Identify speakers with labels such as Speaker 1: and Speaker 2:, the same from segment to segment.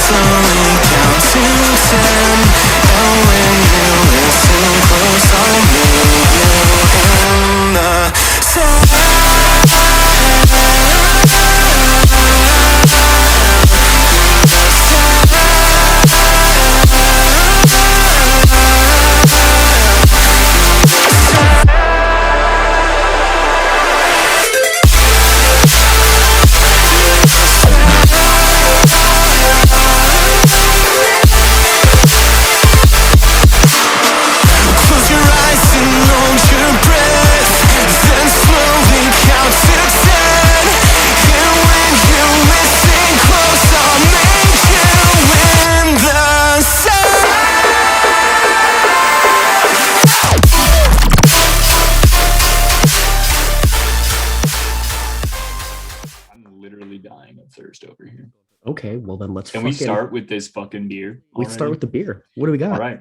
Speaker 1: slowly count to 10. And when you listen close, I'll meet you in the sun. Close your eyes and hold your breath, then slowly count to 10. And when you listen close, I'll make you in the sun.
Speaker 2: I'm literally dying of thirst over here.
Speaker 3: Okay, well then let's.
Speaker 2: Can we start with this fucking beer?
Speaker 3: We start with the beer. What do we got?
Speaker 2: All right.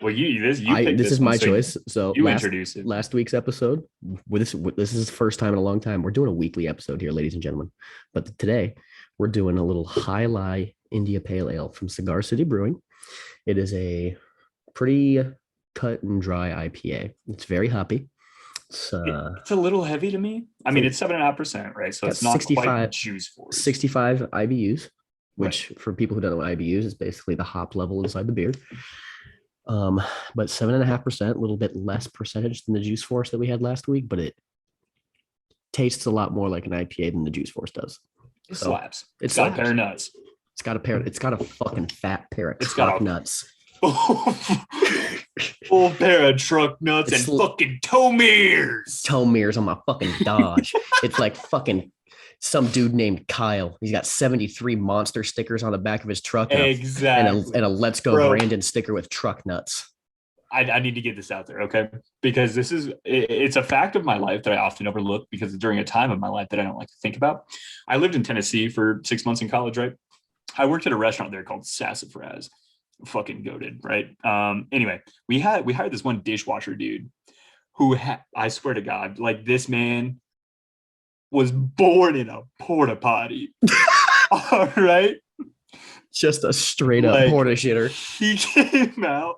Speaker 2: Well, this
Speaker 3: is my choice. So
Speaker 2: you introduce it.
Speaker 3: Last week's episode. This is the first time in a long time. We're doing a weekly episode here, ladies and gentlemen. But today we're doing a little High Lie India Pale Ale from Cigar City Brewing. It is a pretty cut and dry IPA. It's very hoppy.
Speaker 2: It's a little heavy to me. I mean, it's 7.5%, right? So it's not
Speaker 3: 65
Speaker 2: quite juice force.
Speaker 3: 65 IBUs, which
Speaker 2: Right.
Speaker 3: for people who don't know what IBUs is basically the hop level inside the beer. But 7.5%, a little bit less percentage than the juice force that we had last week, but it tastes a lot more like an IPA than the juice force does.
Speaker 2: It
Speaker 3: So,
Speaker 2: slaps.
Speaker 3: it
Speaker 2: It's got a
Speaker 3: slaps.
Speaker 2: pair of nuts.
Speaker 3: It's got a fucking fat pair of
Speaker 2: It's got
Speaker 3: truck
Speaker 2: a-
Speaker 3: nuts.
Speaker 2: Full pair of truck nuts
Speaker 3: It's
Speaker 2: and fucking toe mirrors.
Speaker 3: Toe mirrors on my fucking Dodge. It's like fucking some dude named Kyle. He's got 73 monster stickers on the back of his truck and
Speaker 2: Exactly.
Speaker 3: a Let's Go
Speaker 2: Bro.
Speaker 3: Brandon sticker with truck nuts.
Speaker 2: I need to get this out there, okay? Because it's a fact of my life that I often overlook because it's during a time of my life that I don't like to think about. I lived in Tennessee for 6 months in college, right? I worked at a restaurant there called Sassafras. Fucking goated, right? Anyway, we hired this one dishwasher dude who I swear to God, like this man was born in a porta potty. All right.
Speaker 3: Just a straight up
Speaker 2: Like,
Speaker 3: porta shitter.
Speaker 2: He came out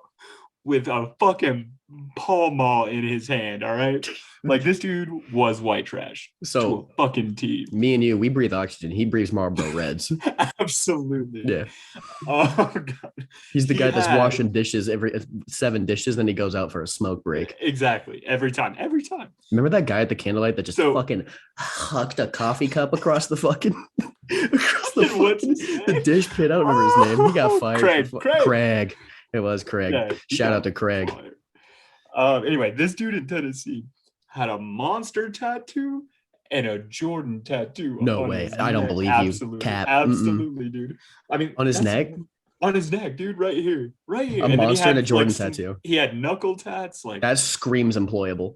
Speaker 2: with a fucking Pall Mall in his hand. All right. Like this dude was white trash.
Speaker 3: So
Speaker 2: to a fucking T.
Speaker 3: me and you, we breathe oxygen. He breathes Marlboro Reds.
Speaker 2: Absolutely.
Speaker 3: Yeah.
Speaker 2: Oh God.
Speaker 3: He's the
Speaker 2: He
Speaker 3: guy that's
Speaker 2: had-
Speaker 3: washing dishes every 7 dishes, then he goes out for a smoke break.
Speaker 2: Exactly. Every time.
Speaker 3: Remember that guy at the candlelight that just
Speaker 2: So-
Speaker 3: fucking hucked a coffee cup across the fucking across the,
Speaker 2: What's
Speaker 3: fucking,
Speaker 2: his
Speaker 3: the
Speaker 2: name?
Speaker 3: dish pit? I don't remember his name. He got
Speaker 2: Oh,
Speaker 3: fired.
Speaker 2: Craig.
Speaker 3: Craig. It was Craig.
Speaker 2: Yeah, he
Speaker 3: Shout
Speaker 2: got
Speaker 3: out to Craig.
Speaker 2: fired. Anyway, this dude in Tennessee had a monster tattoo and a Jordan tattoo.
Speaker 3: No
Speaker 2: on
Speaker 3: way.
Speaker 2: his
Speaker 3: I don't
Speaker 2: neck.
Speaker 3: believe you.
Speaker 2: Absolutely.
Speaker 3: Cap.
Speaker 2: Absolutely, dude. I mean,
Speaker 3: On his
Speaker 2: that's-
Speaker 3: neck?
Speaker 2: On his neck, dude, right here.
Speaker 3: A
Speaker 2: then he
Speaker 3: monster
Speaker 2: had,
Speaker 3: and a Jordan
Speaker 2: some-
Speaker 3: tattoo.
Speaker 2: He had knuckle tats. Like
Speaker 3: That screams employable.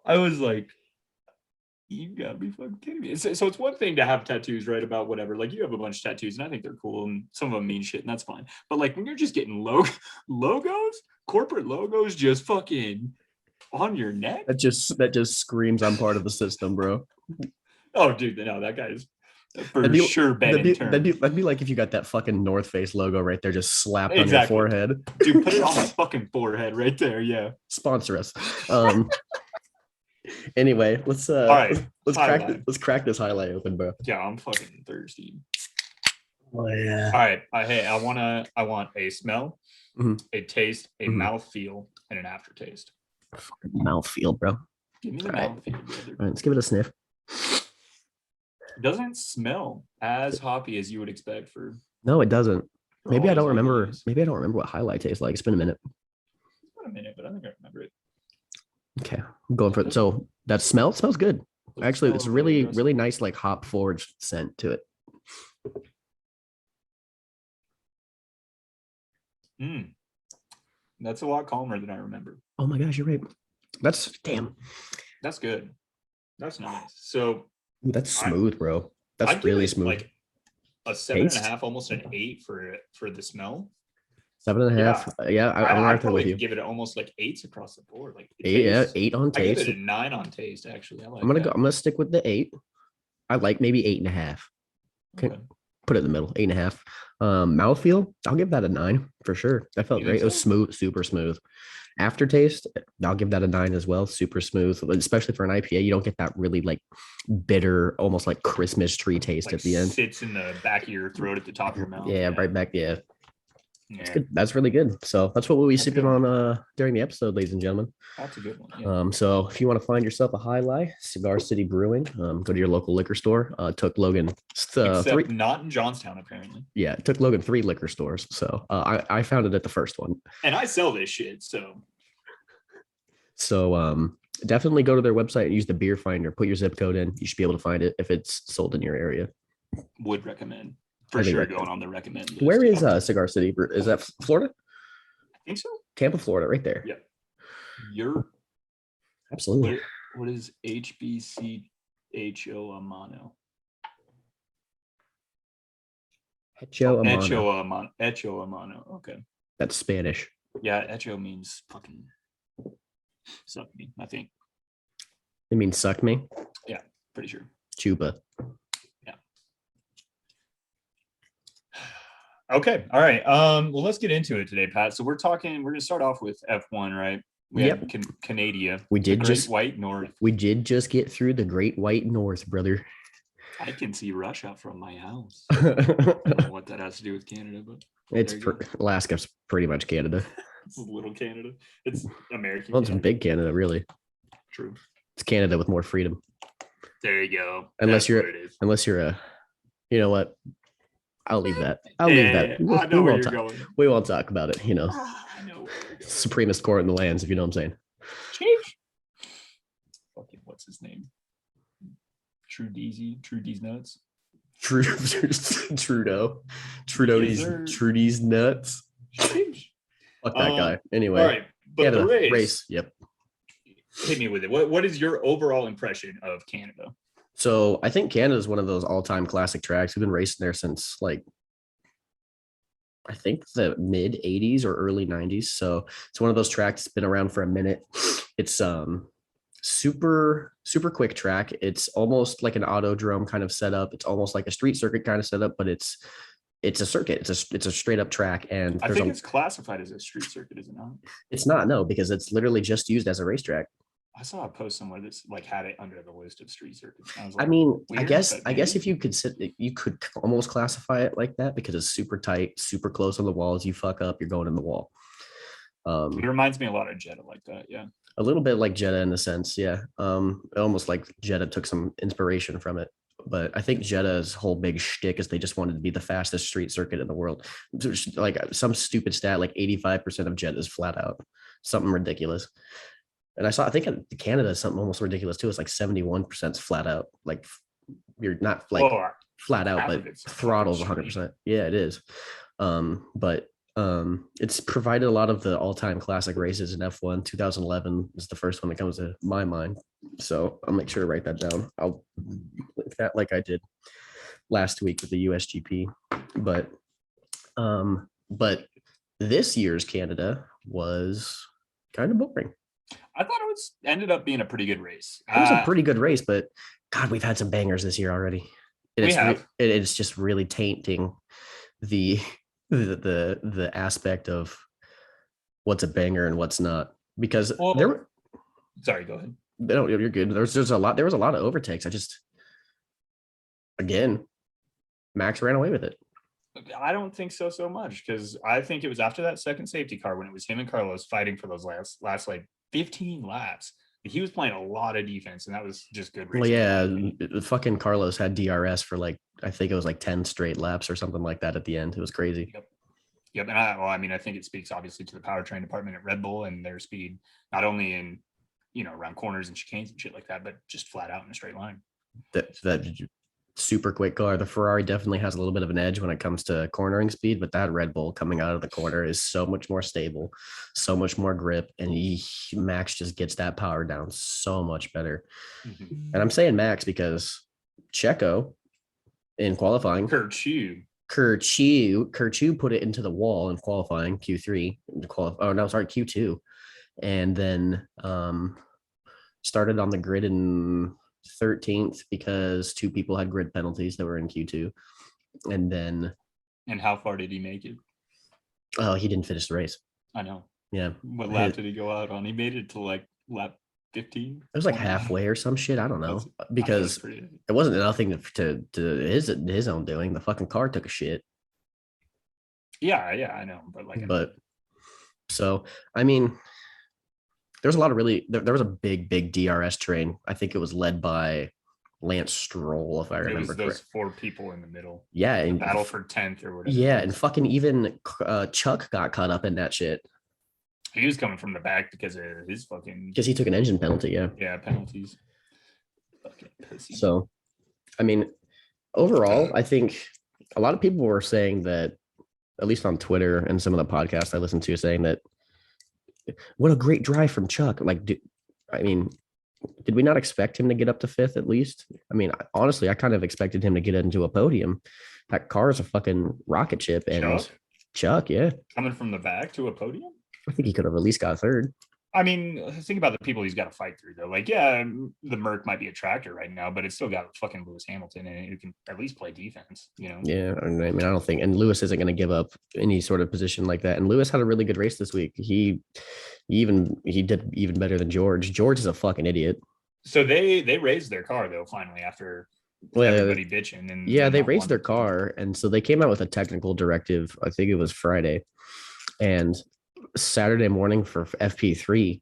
Speaker 2: I was like, you gotta be fucking kidding me. So it's one thing to have tattoos, right? About whatever. Like you have a bunch of tattoos, and I think they're cool, and some of them mean shit, and that's fine. But like when you're just getting logos, corporate logos, just fucking on your neck.
Speaker 3: That just screams I'm part of the system, bro.
Speaker 2: Oh, dude, no, that guy's for
Speaker 3: That'd be-
Speaker 2: sure been in turn.
Speaker 3: That'd be like if you got that fucking North Face logo right there just slapped
Speaker 2: Exactly.
Speaker 3: on your forehead.
Speaker 2: Dude, put it on my fucking forehead right there. Yeah.
Speaker 3: Sponsor us. Anyway, let's
Speaker 2: All right.
Speaker 3: let's crack this highlight open, bro.
Speaker 2: Yeah, I'm fucking thirsty.
Speaker 3: Oh yeah.
Speaker 2: All right. Hey, I want a smell,
Speaker 3: Mhm.
Speaker 2: a taste, a
Speaker 3: Mhm.
Speaker 2: mouthfeel, and an aftertaste.
Speaker 3: Mouthfeel, bro.
Speaker 2: Give me the
Speaker 3: All right.
Speaker 2: mouthfeel, brother.
Speaker 3: All right, let's give it a sniff.
Speaker 2: It doesn't smell as hoppy as you would expect for.
Speaker 3: No, it doesn't. Maybe I
Speaker 2: all
Speaker 3: don't
Speaker 2: these
Speaker 3: remember.
Speaker 2: IPAs.
Speaker 3: Maybe I don't remember what highlight tastes like. It's been a minute.
Speaker 2: It's been a minute, but I think I remember it.
Speaker 3: Okay, I'm going for it. So that smells good.
Speaker 2: Does it
Speaker 3: Actually,
Speaker 2: smell
Speaker 3: it's
Speaker 2: really
Speaker 3: really
Speaker 2: aggressive?
Speaker 3: really nice, like hop forward scent to it.
Speaker 2: Mm. That's a lot calmer than I remember.
Speaker 3: Oh my gosh, you're right. That's damn.
Speaker 2: That's good. That's nice. So
Speaker 3: Ooh, that's
Speaker 2: I-
Speaker 3: smooth, bro.
Speaker 2: I'd
Speaker 3: That's
Speaker 2: give
Speaker 3: really
Speaker 2: it,
Speaker 3: smooth.
Speaker 2: Like a 7.5,
Speaker 3: Taste?
Speaker 2: almost an 8 for the smell.
Speaker 3: 7.5. Yeah, I'm
Speaker 2: I'd
Speaker 3: right there
Speaker 2: probably
Speaker 3: with you.
Speaker 2: give it almost like 8s across the board. Like the
Speaker 3: 8, yeah,
Speaker 2: taste-
Speaker 3: 8 on
Speaker 2: I give
Speaker 3: taste.
Speaker 2: it a 9 on taste. Actually, I like.
Speaker 3: I'm gonna
Speaker 2: that.
Speaker 3: go. I'm gonna stick with the 8. I like maybe 8.5. Okay.
Speaker 2: Okay.
Speaker 3: Put it in the middle, 8.5. Mouthfeel, I'll give that a 9 for sure. That felt
Speaker 2: You
Speaker 3: great.
Speaker 2: think
Speaker 3: It was
Speaker 2: so?
Speaker 3: smooth, super smooth. Aftertaste, I'll give that a 9 as well. Super smooth, especially for an IPA. You don't get that really like bitter, almost like Christmas tree taste
Speaker 2: Like
Speaker 3: at the end.
Speaker 2: sits in the back of your throat at the top of your mouth.
Speaker 3: Yeah, right back. Yeah, it's
Speaker 2: Yeah,
Speaker 3: good. That's really good. So that's what we'll be
Speaker 2: That's a
Speaker 3: sipping
Speaker 2: good one.
Speaker 3: on during the episode, ladies and gentlemen.
Speaker 2: That's a good one. Yeah.
Speaker 3: So if you want to find yourself a highlight, Cigar City Brewing, go to your local liquor store. Took Logan
Speaker 2: Except
Speaker 3: three.
Speaker 2: not in Johnstown, apparently.
Speaker 3: Yeah, it took Logan 3 liquor stores. So I found it at the first one.
Speaker 2: And I sell this shit, so
Speaker 3: So definitely go to their website and use the beer finder. Put your zip code in. You should be able to find it if it's sold in your area.
Speaker 2: would recommend for
Speaker 3: Highly
Speaker 2: sure
Speaker 3: recommend.
Speaker 2: going on the recommend list.
Speaker 3: Where is Cigar City? Is that Florida?
Speaker 2: I think so.
Speaker 3: Tampa, Florida, right there.
Speaker 2: Yeah. You're
Speaker 3: Absolutely.
Speaker 2: what is HBCHO Amano?
Speaker 3: Hecho Amano.
Speaker 2: Echo Amano. Okay.
Speaker 3: That's Spanish.
Speaker 2: Yeah, Echo means fucking suck me, I think.
Speaker 3: It means suck me.
Speaker 2: Pretty sure.
Speaker 3: Chupa.
Speaker 2: Okay. All right. Well, let's get into it today, Pat. So we're gonna start off with F1, right? We
Speaker 3: Yep.
Speaker 2: have Canada.
Speaker 3: We did
Speaker 2: the
Speaker 3: just
Speaker 2: Great White North.
Speaker 3: we did just get through the Great White North, brother.
Speaker 2: I can see Russia from my house. I don't know what that has to do with Canada, but
Speaker 3: It's
Speaker 2: there you go.
Speaker 3: Alaska's pretty much Canada.
Speaker 2: It's little Canada. It's American.
Speaker 3: Well, it's
Speaker 2: Canada.
Speaker 3: big Canada, really.
Speaker 2: True.
Speaker 3: It's Canada with more freedom.
Speaker 2: There you go.
Speaker 3: Unless
Speaker 2: That's
Speaker 3: you're-
Speaker 2: what it is.
Speaker 3: Unless you're a, you know what? I'll leave that. I'll leave
Speaker 2: Yeah,
Speaker 3: that.
Speaker 2: I know where
Speaker 3: won't
Speaker 2: you're
Speaker 3: talk,
Speaker 2: going.
Speaker 3: we won't talk about it. You know,
Speaker 2: I know where you're going.
Speaker 3: supremest court in the lands, if you know what I'm saying.
Speaker 2: Change. Fucking what's his name? Trudee's nuts.
Speaker 3: Trudeau.
Speaker 2: Yes, sir.
Speaker 3: Trudeau's nuts.
Speaker 2: Sheesh.
Speaker 3: Fuck that guy. Anyway.
Speaker 2: All right, but
Speaker 3: yeah,
Speaker 2: the
Speaker 3: the
Speaker 2: race.
Speaker 3: Yep.
Speaker 2: Hit me with it. What is your overall impression of Canada?
Speaker 3: So I think Canada is one of those all-time classic tracks. We've been racing there since like I think the mid 80s or early 90s. So it's one of those tracks that's been around for a minute. It's super quick track. It's almost like an autodrome kind of setup. It's almost like a street circuit kind of setup, but it's a circuit. It's a straight up track, and
Speaker 2: I think it's classified as a street circuit, is it not?
Speaker 3: it's not, no, because it's literally just used as a racetrack.
Speaker 2: I saw a post somewhere that's like had it under the list of street circuits. I was
Speaker 3: I
Speaker 2: like,
Speaker 3: mean, I
Speaker 2: weird,
Speaker 3: guess
Speaker 2: but
Speaker 3: if
Speaker 2: maybe.
Speaker 3: you could almost classify it like that because it's super tight, super close on the walls. You fuck up, you're going in the wall.
Speaker 2: It reminds me a lot of Jetta like that. Yeah.
Speaker 3: A little bit like Jetta in the sense, yeah. Almost like Jetta took some inspiration from it. But I think Jetta's whole big shtick is they just wanted to be the fastest street circuit in the world. Like some stupid stat, like 85% of Jetta is flat out, something ridiculous. And I think in Canada is something almost ridiculous too. It's like 71% flat out. Like you're not like
Speaker 2: Well,
Speaker 3: flat out,
Speaker 2: half
Speaker 3: but
Speaker 2: of it's
Speaker 3: throttles
Speaker 2: fucking
Speaker 3: 100%. Yeah, it is. But it's provided a lot of the all-time classic races in F1. 2011 is the first one that comes to my mind. So I'll make sure to write that down. I'll link that like I did last week with the USGP. But this year's Canada was kind of boring.
Speaker 2: I thought it ended up being a pretty good race.
Speaker 3: It was a pretty good race, but God, we've had some bangers this year already.
Speaker 2: We have.
Speaker 3: It's just really tainting the aspect of what's a banger and what's not, because
Speaker 2: Sorry, go ahead.
Speaker 3: No, you're good. There was a lot of overtakes. Again, Max ran away with it.
Speaker 2: I don't think so much, because I think it was after that second safety car when it was him and Carlos fighting for those last like 15 laps. He was playing a lot of defense, and that was just good racing.
Speaker 3: Well, yeah, fucking Carlos had DRS for like, I think it was like 10 straight laps or something like that at the end. It was crazy.
Speaker 2: Yep. And I think it speaks obviously to the powertrain department at Red Bull and their speed, not only in, around corners and chicanes and shit like that, but just flat out in a straight line.
Speaker 3: That super quick car. The Ferrari definitely has a little bit of an edge when it comes to cornering speed, but that Red Bull coming out of the corner is so much more stable, so much more grip, and Max just gets that power down so much better.
Speaker 2: Mm-hmm.
Speaker 3: And I'm saying Max because Checo in qualifying,
Speaker 2: Kerchew
Speaker 3: put it into the wall in qualifying Q3 Q2, and then started on the grid in 13th because two people had grid penalties that were in Q2. And then,
Speaker 2: And how far did he make it?
Speaker 3: oh, he didn't finish the race.
Speaker 2: I know.
Speaker 3: Yeah.
Speaker 2: What lap did he go out on? He made it to like lap 15.
Speaker 3: It was like
Speaker 2: 20.
Speaker 3: halfway or some shit. I don't know.
Speaker 2: That's
Speaker 3: Because
Speaker 2: pretty.
Speaker 3: it wasn't nothing to his own doing. The fucking car took a shit.
Speaker 2: Yeah, I know. But like,
Speaker 3: But so, I mean, there's a lot of really, there was a big DRS train. I think it was led by Lance Stroll, if I
Speaker 2: it
Speaker 3: remember
Speaker 2: was those
Speaker 3: correctly.
Speaker 2: 4 people in the middle.
Speaker 3: Yeah.
Speaker 2: The
Speaker 3: And
Speaker 2: battle for 10th or whatever.
Speaker 3: yeah. And fucking even Chuck got caught up in that shit
Speaker 2: He was coming from the back because of his fucking
Speaker 3: because he took an engine penalty. Yeah.
Speaker 2: penalties. Fucking pussy.
Speaker 3: So, I mean, overall, I think a lot of people were saying that, at least on Twitter and some of the podcasts I listened to, saying that what a great drive from Chuck. Like, I mean, did we not expect him to get up to 5th at least? I mean, honestly, I kind of expected him to get into a podium. That car is a fucking rocket ship. And Chuck, yeah,
Speaker 2: coming from the back to a podium.
Speaker 3: I think he could have at least got 3rd.
Speaker 2: I mean, think about the people he's got to fight through, though. Like, yeah, the Merc might be a tractor right now, but it's still got fucking Lewis Hamilton in it who can at least play defense, you know?
Speaker 3: Yeah, I mean, I don't think, and Lewis isn't going to give up any sort of position like that. And Lewis had a really good race this week. He did even better than George. George is a fucking idiot.
Speaker 2: So they raised their car though finally after everybody bitching. And
Speaker 3: yeah, they raised their car, and so they came out with a technical directive. I think it was Friday, and Saturday morning for FP3,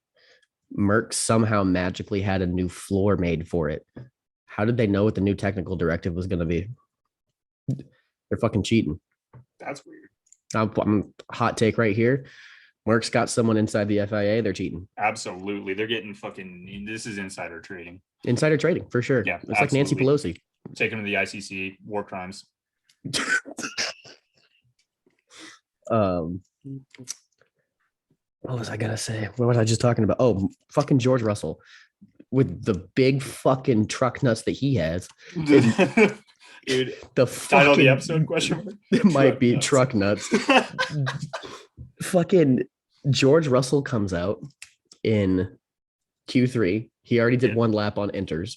Speaker 3: Merck somehow magically had a new floor made for it. How did they know what the new technical directive was going to be? They're fucking cheating.
Speaker 2: That's weird.
Speaker 3: I'm hot take right here. Merck's got someone inside the FIA. They're cheating.
Speaker 2: Absolutely. They're getting fucking, this is insider trading.
Speaker 3: Insider trading for sure.
Speaker 2: Yeah,
Speaker 3: it's like Nancy Pelosi.
Speaker 2: Take them to the ICC, war crimes.
Speaker 3: What was I gonna say? What was I just talking about? Oh, fucking George Russell with the big fucking truck nuts that he has.
Speaker 2: Dude,
Speaker 3: the
Speaker 2: title of the episode question.
Speaker 3: It might be truck nuts. Fucking George Russell comes out in Q3. He already did one lap on inters,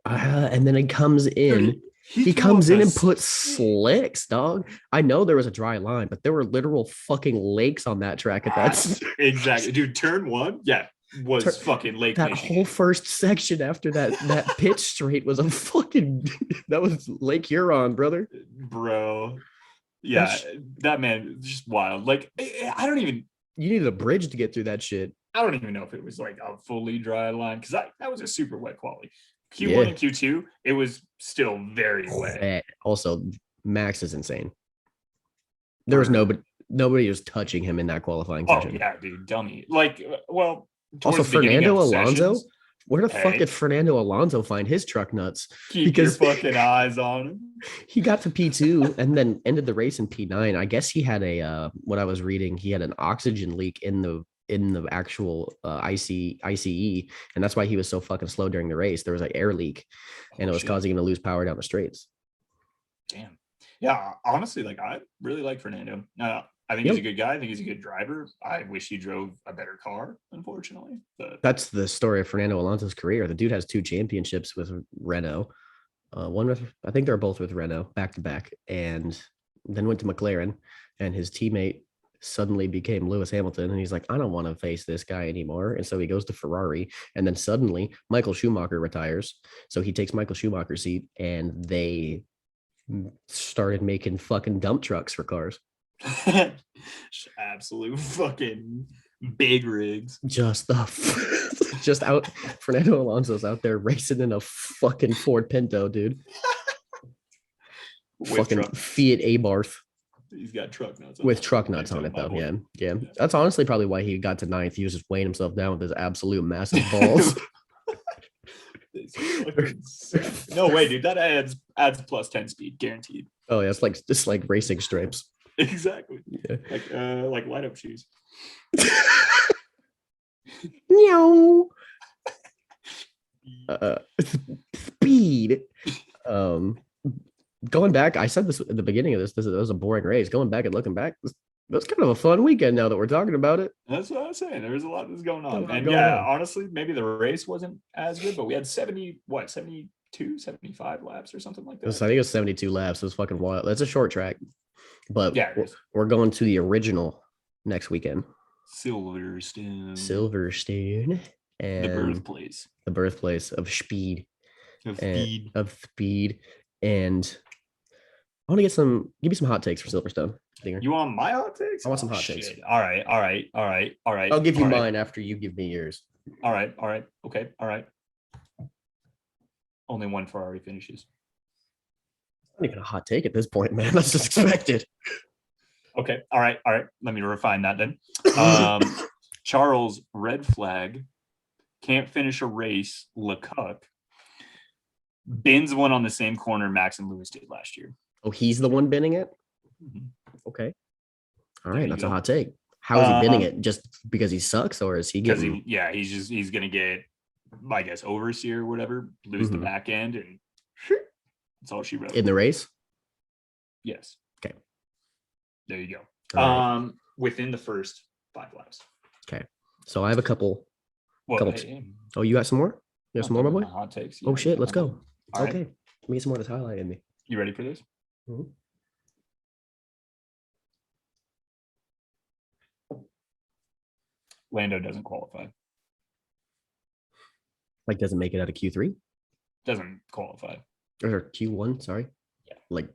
Speaker 3: and then he comes in. He comes in and puts slicks, dog. I know there was a dry line, but there were literal fucking lakes on that track at that.
Speaker 2: Exactly, dude. Turn 1, yeah, was fucking Lake
Speaker 3: That
Speaker 2: Michigan.
Speaker 3: whole first section after that pitch straight was a fucking that was Lake Huron, brother.
Speaker 2: Bro. Yeah, that man just wild. Like, I don't even.
Speaker 3: You needed a bridge to get through that shit.
Speaker 2: I don't even know if it was like a fully dry line because that was a super wet quality. Q1 and Q2, it was still very wet.
Speaker 3: Also, Max is insane. There was nobody was touching him in that qualifying session.
Speaker 2: Oh yeah, dude, dummy. Like, well,
Speaker 3: also Fernando Alonso.
Speaker 2: Sessions,
Speaker 3: where the fuck did Fernando Alonso find his truck nuts?
Speaker 2: Keep your fucking eyes on him.
Speaker 3: He got to P2 and then ended the race in P9. I guess he had a what I was reading, he had an oxygen leak in the actual ICE, and that's why he was so fucking slow during the race. There was like air leak, and it was causing him to lose power down the straights. Damn.
Speaker 2: Yeah, honestly, like I really like Fernando. I think he's a good guy. I think he's a good driver. I wish he drove a better car, unfortunately. But
Speaker 3: that's the story of Fernando Alonso's career. The dude has 2 championships with Renault. One with, I think they're both with Renault back to back, and then went to McLaren, and his teammate suddenly became Lewis Hamilton, and he's like, I don't want to face this guy anymore. And so he goes to Ferrari, and then suddenly Michael Schumacher retires. So he takes Michael Schumacher's seat, and they started making fucking dump trucks for cars.
Speaker 2: Absolute fucking big rigs.
Speaker 3: Just out. Fernando Alonso's out there racing in a fucking Ford Pinto, dude. Fucking trucks. Fiat Abarth.
Speaker 2: He's got truck nuts
Speaker 3: with truck nuts on it though. Yeah. That's honestly probably why he got to 9th. He was just weighing himself down with his absolute massive balls.
Speaker 2: No way, dude. That adds plus 10 speed guaranteed.
Speaker 3: Oh yeah, it's like racing stripes.
Speaker 2: Exactly. Yeah. Like light up shoes.
Speaker 3: No. Speed. Going back, I said this at the beginning of this was a boring race. Going back and looking back, that's kind of a fun weekend now that we're talking about it.
Speaker 2: That's what I was saying. There was a lot that's going on. And honestly, maybe the race wasn't as good, but we had 72 75 laps or something like
Speaker 3: I
Speaker 2: that.
Speaker 3: think it was 72 laps. It was fucking wild. That's a short track, but
Speaker 2: Yeah, it is.
Speaker 3: we're going to the original next weekend,
Speaker 2: Silverstone,
Speaker 3: Silverstone,
Speaker 2: the
Speaker 3: and
Speaker 2: birthplace
Speaker 3: of speed
Speaker 2: of
Speaker 3: and
Speaker 2: speed.
Speaker 3: and I want to give me some hot takes for Silverstone. Dinger.
Speaker 2: You want my hot takes?
Speaker 3: I want some hot takes.
Speaker 2: All right.
Speaker 3: I'll give you mine after you give me yours.
Speaker 2: All right. Okay. All right. Only one Ferrari finishes.
Speaker 3: Not even a hot take at this point, man. That's just expected.
Speaker 2: Okay. All right. Let me refine that then. Charles, red flag, can't finish a race. Lecoq bins one on the same corner Max and Lewis did last year.
Speaker 3: Oh, he's the one binning it?
Speaker 2: Mhm.
Speaker 3: Okay. All
Speaker 2: There
Speaker 3: right.
Speaker 2: you
Speaker 3: That's
Speaker 2: go.
Speaker 3: a hot take. How is he binning it? Just because he sucks, or is he
Speaker 2: Because
Speaker 3: getting?
Speaker 2: he's gonna get, I guess, overseer or whatever, lose the
Speaker 3: Mhm.
Speaker 2: back end, and that's all she wrote.
Speaker 3: In the race?
Speaker 2: Yes.
Speaker 3: Okay.
Speaker 2: There you go.
Speaker 3: All right.
Speaker 2: Within the first 5 laps.
Speaker 3: Okay. So I have a couple.
Speaker 2: Well,
Speaker 3: Oh, you got some more? You got some more, my boy?
Speaker 2: hot takes.
Speaker 3: Oh shit, let's go.
Speaker 2: All right.
Speaker 3: Okay. Let me get some more of this highlight in me.
Speaker 2: You ready for this?
Speaker 3: Mhm.
Speaker 2: Lando doesn't qualify.
Speaker 3: Like, doesn't make it out of Q3
Speaker 2: Doesn't qualify.
Speaker 3: or Q1? Sorry.
Speaker 2: Yeah.
Speaker 3: Like,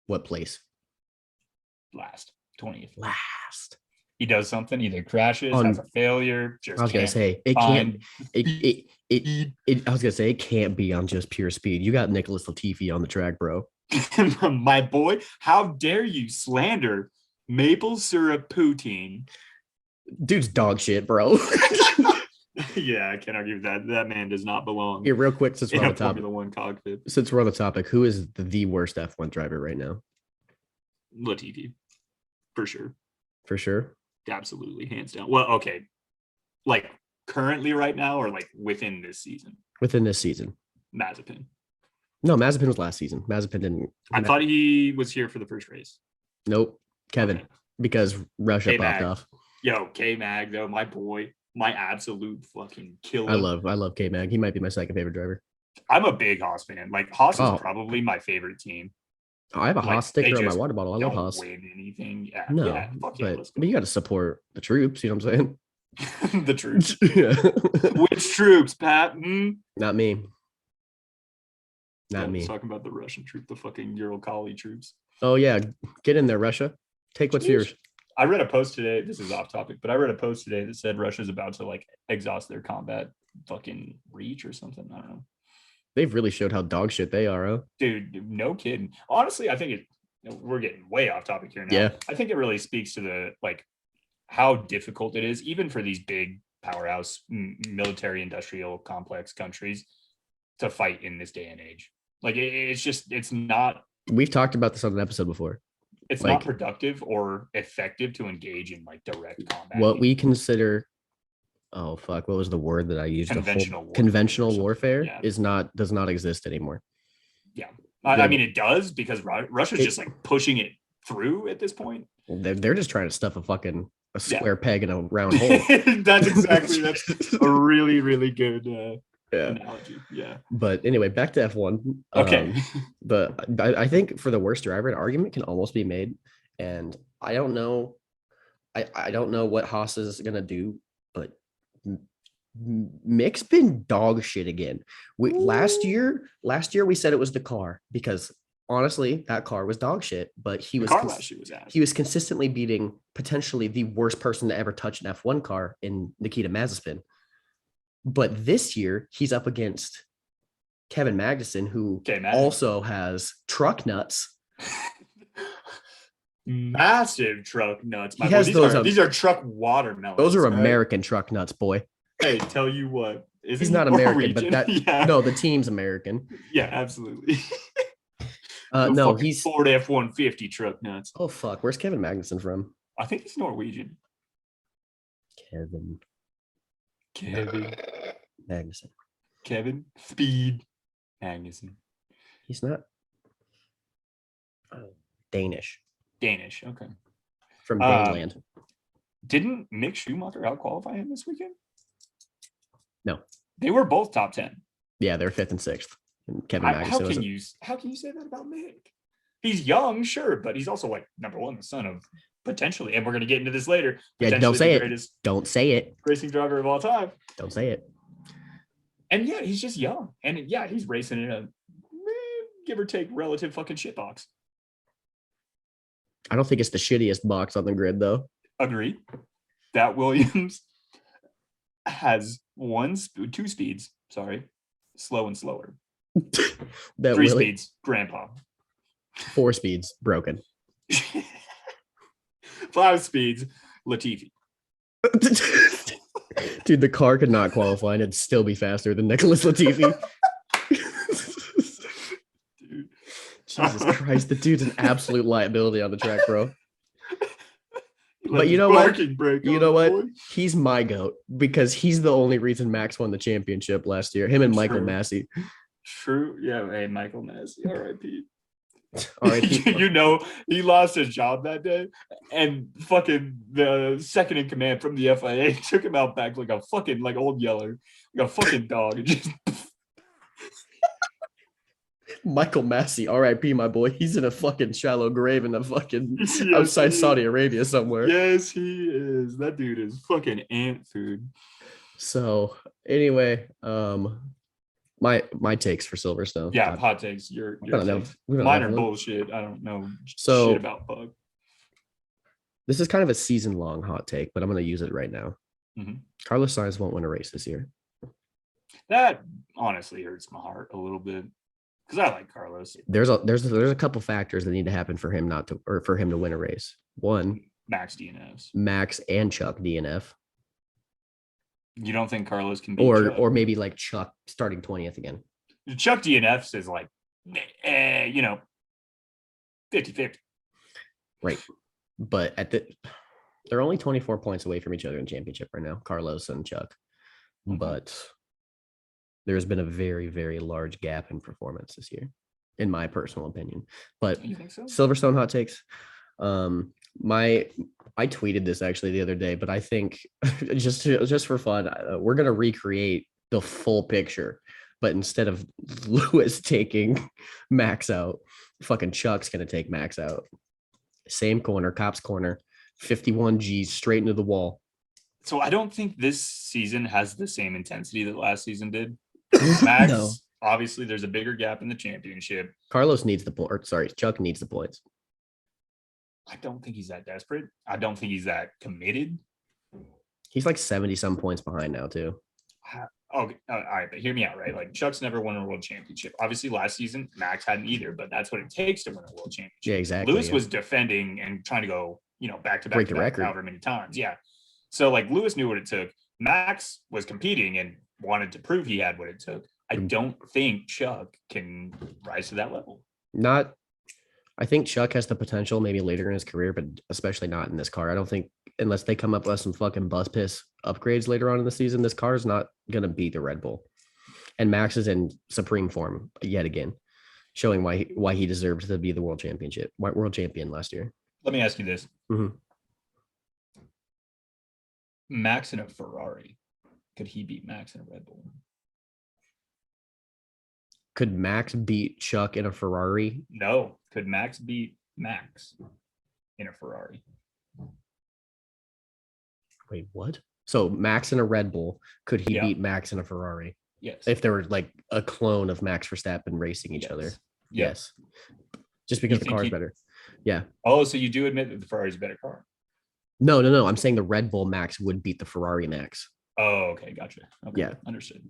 Speaker 3: what place?
Speaker 2: Last 20th.
Speaker 3: Last.
Speaker 2: He does something, either crashes, has a failure. Just
Speaker 3: I was gonna
Speaker 2: can't
Speaker 3: say it
Speaker 2: find
Speaker 3: can't. I was gonna say it can't be on just pure speed. You got Nicholas Latifi on the track, bro.
Speaker 2: My boy, how dare you slander maple syrup poutine?
Speaker 3: Dude's dog shit, bro.
Speaker 2: Yeah, I can't argue with that. That man does not belong
Speaker 3: Here, real quick, since
Speaker 2: in
Speaker 3: we're on
Speaker 2: a
Speaker 3: the topic.
Speaker 2: Formula One cockpit.
Speaker 3: Since we're on the topic, who is the worst F1 driver right now?
Speaker 2: Latifi, for sure.
Speaker 3: For sure.
Speaker 2: Absolutely, hands down. Well, okay. Like currently right now, or like within this season?
Speaker 3: Within this season.
Speaker 2: Mazepin.
Speaker 3: No, Mazepin was last season. Mazepin didn't.
Speaker 2: I thought he was here for the first race.
Speaker 3: Nope. Kevin,
Speaker 2: Okay.
Speaker 3: Because Russia
Speaker 2: K-Mag.
Speaker 3: popped off.
Speaker 2: Yo, K-Mag, though, my boy, my absolute fucking killer.
Speaker 3: I love K-Mag. He might be my second favorite driver.
Speaker 2: I'm a big Haas fan. Like Haas is
Speaker 3: Oh.
Speaker 2: probably my favorite team.
Speaker 3: Oh, I have a
Speaker 2: Like,
Speaker 3: Haas sticker
Speaker 2: they
Speaker 3: on my
Speaker 2: just
Speaker 3: water bottle. I love
Speaker 2: Don't
Speaker 3: Haas.
Speaker 2: win anything. Yeah,
Speaker 3: No,
Speaker 2: yeah, fuck yeah, let's
Speaker 3: but
Speaker 2: go.
Speaker 3: you got to support the troops. You know what I'm saying?
Speaker 2: The troops.
Speaker 3: Yeah.
Speaker 2: Which troops, Pat? Hmm?
Speaker 3: Not me. Not
Speaker 2: Yeah,
Speaker 3: me.
Speaker 2: Talking about the Russian troop, the fucking Uralkali troops.
Speaker 3: Oh yeah, get in there, Russia. Take what's yours.
Speaker 2: I read a post today. This is off topic, but I read a post today that said Russia's about to like exhaust their combat fucking reach or something. I don't know.
Speaker 3: They've really showed how dog shit they are. Huh?
Speaker 2: Dude, no kidding. Honestly, I think we're getting way off topic here now.
Speaker 3: Yeah.
Speaker 2: I think it really speaks to the like how difficult it is, even for these big powerhouse military industrial complex countries, to fight in this day and age. Like it's not.
Speaker 3: We've talked about this on an episode before.
Speaker 2: It's
Speaker 3: Like-
Speaker 2: not productive or effective to engage in like direct combat.
Speaker 3: What we consider, oh fuck, what was the word that I used?
Speaker 2: Conventional warfare or
Speaker 3: Conventional
Speaker 2: something.
Speaker 3: warfare
Speaker 2: Yeah.
Speaker 3: does not exist anymore.
Speaker 2: I mean, it does because Russia's just like pushing it through at this point.
Speaker 3: They're just trying to stuff a
Speaker 2: Yeah.
Speaker 3: square peg in a round hole.
Speaker 2: that's a really, really good
Speaker 3: Yeah.
Speaker 2: analogy. Yeah.
Speaker 3: But anyway, back to F1.
Speaker 2: Okay.
Speaker 3: I think for the worst driver, an argument can almost be made, and I don't know. I don't know what Haas is gonna do, but Mick's been dog shit again. Last year we said it was the car because honestly that car was dog shit, but he was
Speaker 2: last year was ass.
Speaker 3: he was consistently beating potentially the worst person to ever touch an F1 car in Nikita Mazepin. But this year he's up against Kevin Magnussen, who also has truck nuts.
Speaker 2: Massive truck nuts.
Speaker 3: He has
Speaker 2: These are truck watermelons.
Speaker 3: Those are
Speaker 2: right?
Speaker 3: American truck nuts, boy.
Speaker 2: Hey, tell you what.
Speaker 3: He's not American, but
Speaker 2: yeah.
Speaker 3: no, the team's American.
Speaker 2: Yeah, absolutely.
Speaker 3: No, he's
Speaker 2: Ford F-150 truck nuts.
Speaker 3: Oh fuck, where's Kevin Magnussen from?
Speaker 2: I think he's Norwegian.
Speaker 3: Kevin Magnussen.
Speaker 2: Kevin Speed Magnussen.
Speaker 3: He's not Danish.
Speaker 2: Danish. Okay.
Speaker 3: From Daneland.
Speaker 2: Didn't Mick Schumacher out-qualify him this weekend?
Speaker 3: No.
Speaker 2: They were both top 10.
Speaker 3: Yeah, they're 5th and 6th. And Kevin
Speaker 2: How
Speaker 3: Magnuson.
Speaker 2: can you say that about Mick? He's young, sure, but he's also like number one, the son of potentially, and we're gonna get into this later.
Speaker 3: Yeah, don't
Speaker 2: potentially
Speaker 3: say
Speaker 2: the
Speaker 3: it.
Speaker 2: greatest
Speaker 3: Don't say it.
Speaker 2: racing driver of all time.
Speaker 3: Don't say it.
Speaker 2: And yeah, he's just young, and yeah, he's racing in a give or take relative fucking shit box.
Speaker 3: I don't think it's the shittiest box on the grid, though.
Speaker 2: Agree that Williams has two speeds. Sorry, slow and slower.
Speaker 3: That
Speaker 2: 3 speeds, grandpa.
Speaker 3: 4 speeds, broken.
Speaker 2: 5 speeds, Latifi.
Speaker 3: Dude, the car could not qualify and it'd still be faster than Nicholas Latifi.
Speaker 2: Dude.
Speaker 3: Jesus Christ, the dude's an absolute liability on the track, bro. But
Speaker 2: Let
Speaker 3: you know
Speaker 2: the
Speaker 3: what?
Speaker 2: parking brake
Speaker 3: You
Speaker 2: on,
Speaker 3: know what?
Speaker 2: boy.
Speaker 3: He's my goat because he's the only reason Max won the championship last year. Him and Michael
Speaker 2: True.
Speaker 3: Massey.
Speaker 2: True. Yeah. Hey, Michael Massey. R.I.P.
Speaker 3: All right,
Speaker 2: You know, he lost his job that day, and fucking the second in command from the FIA took him out back like a fucking like old yeller, like a fucking dog. And just
Speaker 3: Michael Massey, R.I.P. my boy. He's in a fucking shallow grave in the fucking
Speaker 2: Yes,
Speaker 3: outside
Speaker 2: he
Speaker 3: Saudi
Speaker 2: is.
Speaker 3: Arabia somewhere.
Speaker 2: Yes, he is. That dude is fucking ant food.
Speaker 3: So anyway, my takes for Silverstone.
Speaker 2: Yeah, hot takes. Your
Speaker 3: I don't know.
Speaker 2: takes.
Speaker 3: We don't
Speaker 2: Mine
Speaker 3: have
Speaker 2: are
Speaker 3: one.
Speaker 2: bullshit. I don't know
Speaker 3: So-
Speaker 2: shit about Bug.
Speaker 3: This is kind of a season-long hot take, but I'm going to use it right now.
Speaker 2: Mhm.
Speaker 3: Carlos Sainz won't win a race this year.
Speaker 2: That honestly hurts my heart a little bit because I like Carlos.
Speaker 3: There's a couple factors that need to happen for him for him to win a race. One,
Speaker 2: Max DNFs.
Speaker 3: Max and Chuck DNF,
Speaker 2: You don't think Carlos can beat Chuck?
Speaker 3: or maybe like Chuck starting 20th again.
Speaker 2: Chuck DNFs is like, 50-50.
Speaker 3: Right. But they're only 24 points away from each other in championship right now, Carlos and Chuck.
Speaker 2: Mhm.
Speaker 3: But there's been a very, very large gap in performance this year, in my personal opinion. But
Speaker 2: You think so?
Speaker 3: Silverstone hot takes. I tweeted this actually the other day, but I think just for fun, we're gonna recreate the full picture. But instead of Lewis taking Max out, fucking Chuck's gonna take Max out. Same corner, cops corner, 51 G's straight into the wall.
Speaker 2: So I don't think this season has the same intensity that last season did. Max,
Speaker 3: No.
Speaker 2: obviously, there's a bigger gap in the championship.
Speaker 3: Carlos needs the point. Sorry, Chuck needs the points.
Speaker 2: I don't think he's that desperate. I don't think he's that committed.
Speaker 3: He's like 70 some points behind now too.
Speaker 2: Okay, all right, but hear me out, right? Like Chuck's never won a world championship. Obviously, last season Max hadn't either, but that's what it takes to win a world championship.
Speaker 3: Yeah, exactly.
Speaker 2: Lewis
Speaker 3: yeah.
Speaker 2: was defending and trying to go, back to back,
Speaker 3: Break the record.
Speaker 2: however many times. Yeah. So like Lewis knew what it took. Max was competing and wanted to prove he had what it took. I don't think Chuck can rise to that level.
Speaker 3: I think Chuck has the potential maybe later in his career, but especially not in this car. I don't think unless they come up with some fucking bus piss upgrades later on in the season, this car is not gonna beat the Red Bull. And Max is in supreme form yet again, showing why he deserves to be the world champion last year.
Speaker 2: Let me ask you this.
Speaker 3: Mhm.
Speaker 2: Max in a Ferrari, could he beat Max in a Red Bull?
Speaker 3: Could Max beat Chuck in a Ferrari?
Speaker 2: No. Could Max beat Max in a Ferrari?
Speaker 3: Wait, what? So Max in a Red Bull, could he
Speaker 2: Yeah.
Speaker 3: beat Max in a Ferrari?
Speaker 2: Yes.
Speaker 3: If they were like a clone of Max Verstappen racing each other?
Speaker 2: Yes.
Speaker 3: Just because
Speaker 2: You
Speaker 3: the
Speaker 2: think
Speaker 3: car's
Speaker 2: he-
Speaker 3: better. Yeah.
Speaker 2: Oh, so you do admit that the Ferrari is a better car?
Speaker 3: No. I'm saying the Red Bull Max would beat the Ferrari Max.
Speaker 2: Oh, okay, gotcha. Okay,
Speaker 3: Yeah.
Speaker 2: understood.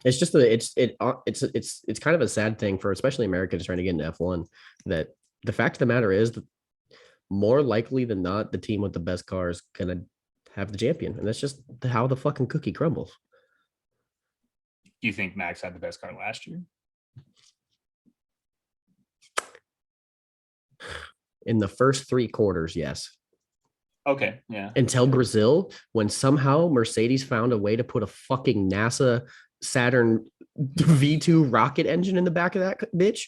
Speaker 3: It's just it's kind of a sad thing for especially Americans trying to get into F1 that the fact of the matter is that more likely than not, the team with the best car is gonna have the champion. And that's just how the fucking cookie crumbles.
Speaker 2: Do you think Max had the best car last year?
Speaker 3: In the first 3 quarters, yes.
Speaker 2: Okay, yeah.
Speaker 3: Until Brazil, when somehow Mercedes found a way to put a fucking NASA Saturn V2 rocket engine in the back of that bitch.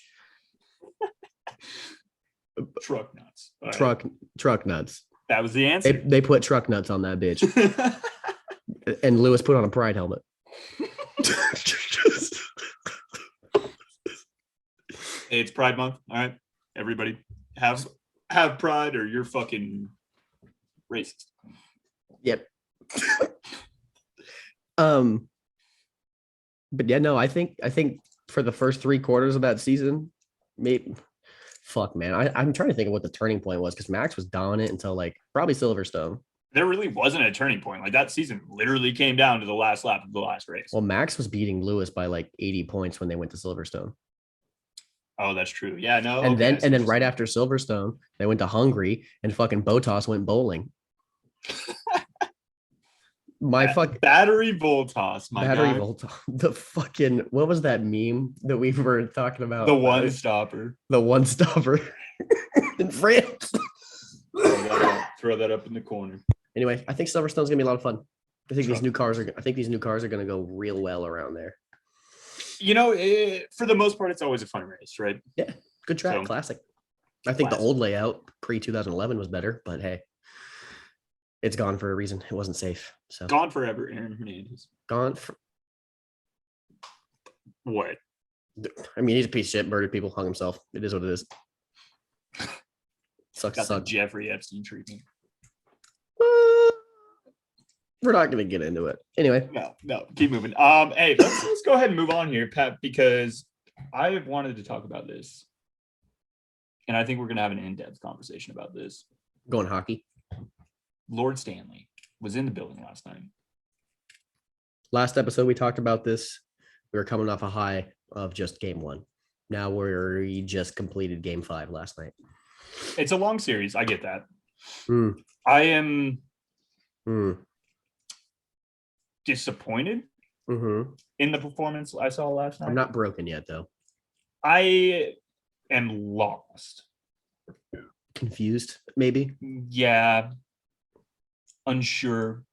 Speaker 2: Truck nuts. All right.
Speaker 3: Truck nuts.
Speaker 2: That was the answer.
Speaker 3: They put truck nuts on that bitch. And Lewis put on a Pride helmet.
Speaker 2: Hey, it's Pride Month. All right, everybody, have pride, or you're fucking racist.
Speaker 3: Yep. But yeah, no, I think for the first 3 quarters of that season, maybe fuck man. I'm trying to think of what the turning point was because Max was dominant until like probably Silverstone.
Speaker 2: There really wasn't a turning point. Like that season literally came down to the last lap of the last race.
Speaker 3: Well, Max was beating Lewis by like 80 points when they went to Silverstone.
Speaker 2: Oh, that's true. Yeah, no.
Speaker 3: And then right after Silverstone, they went to Hungary and fucking Botas went bowling.
Speaker 2: Battery Voltas,
Speaker 3: battery Voltas. The fucking what was that meme that we were talking about?
Speaker 2: The one stopper.
Speaker 3: The one stopper in France.
Speaker 2: Throw that up in the corner.
Speaker 3: Anyway, I think Silverstone's gonna be a lot of fun. I think these new cars are gonna go real well around there.
Speaker 2: You know, for the most part, it's always a fun race, right?
Speaker 3: Yeah, good track, classic. I think the old layout pre 2011 was better, but hey, it's gone for a reason. It wasn't safe. So
Speaker 2: gone forever, Aaron Hernandez. What?
Speaker 3: I mean, he's a piece of shit. Murdered people, hung himself. It is what it is. Sucks.
Speaker 2: Got the Jeffrey Epstein treatment.
Speaker 3: We're not going to get into it. Anyway.
Speaker 2: No, keep moving. Hey, let's go ahead and move on here, Pat, because I wanted to talk about this. And I think we're going to have an in-depth conversation about this.
Speaker 3: Going hockey.
Speaker 2: Lord Stanley was in the building last night.
Speaker 3: Last episode, we talked about this. We were coming off a high of just game 1. Now we just completed game 5 last night.
Speaker 2: It's a long series. I get that. I am disappointed in the performance I saw last night.
Speaker 3: I'm not broken yet, though.
Speaker 2: I am lost.
Speaker 3: Confused, maybe?
Speaker 2: Yeah. Unsure.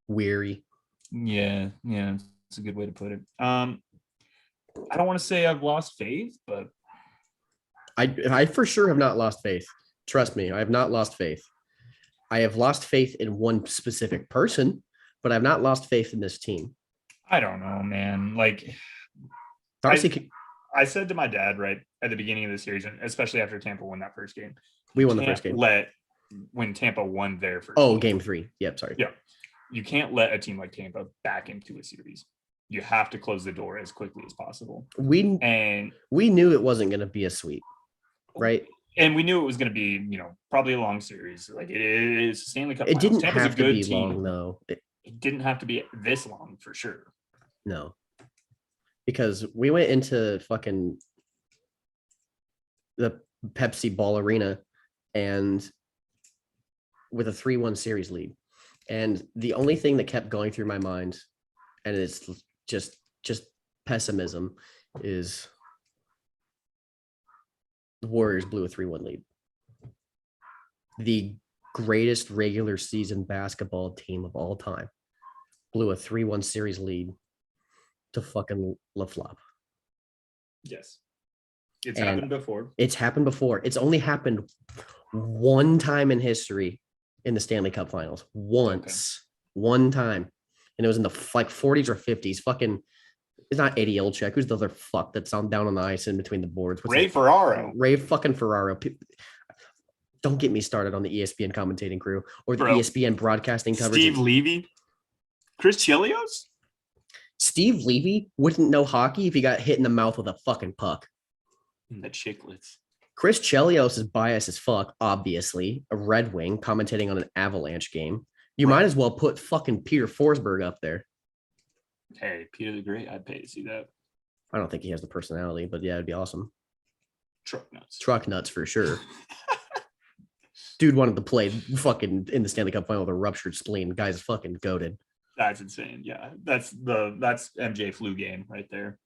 Speaker 3: Weary.
Speaker 2: Yeah. It's a good way to put it. I don't want to say I've lost faith, but
Speaker 3: I for sure have not lost faith. Trust me, I have not lost faith. I have lost faith in one specific person, but I've not lost faith in this team.
Speaker 2: I don't know, man. Like, I said to my dad right at the beginning of the series, and especially after Tampa won that first game.
Speaker 3: We won the first game.
Speaker 2: When Tampa won their first
Speaker 3: game. Game 3. Yep, sorry.
Speaker 2: Yeah. You can't let a team like Tampa back into a series. You have to close the door as quickly as possible. We
Speaker 3: knew it wasn't going to be a sweep, right?
Speaker 2: And we knew it was going to be, probably a long series. Like it is Stanley Cup.
Speaker 3: It didn't have to be long, though.
Speaker 2: It didn't have to be this long for sure.
Speaker 3: No, because we went into fucking the Pepsi Ball Arena and with a 3-1 series lead. And the only thing that kept going through my mind, and it's just pessimism, is the Warriors blew a 3-1 lead. The greatest regular season basketball team of all time blew a 3-1 series lead to fucking LaFlop.
Speaker 2: Yes. Happened before.
Speaker 3: It's happened before. It's only happened one time in history in the Stanley Cup Finals. One time. And it was in the 40s or 50s. Fucking, it's not Eddie Olczyk. Who's the other fuck that's down on the ice in between the boards?
Speaker 2: Ray Ferraro.
Speaker 3: Ray fucking Ferraro. Don't get me started on the ESPN commentating crew or the ESPN broadcasting coverage.
Speaker 2: Steve Levy. Chris Chelios?
Speaker 3: Steve Levy wouldn't know hockey if he got hit in the mouth with a fucking puck.
Speaker 2: The chiclets.
Speaker 3: Chris Chelios is biased as fuck, obviously. A Red Wing commentating on an Avalanche game. You might as well put fucking Peter Forsberg up there.
Speaker 2: Hey, Peter the Great, I'd pay to see that.
Speaker 3: I don't think he has the personality, but yeah, it'd be awesome.
Speaker 2: Truck nuts
Speaker 3: for sure. Dude wanted to play fucking in the Stanley Cup final with a ruptured spleen. The guy's fucking goated.
Speaker 2: That's insane. Yeah, that's MJ flu game right there.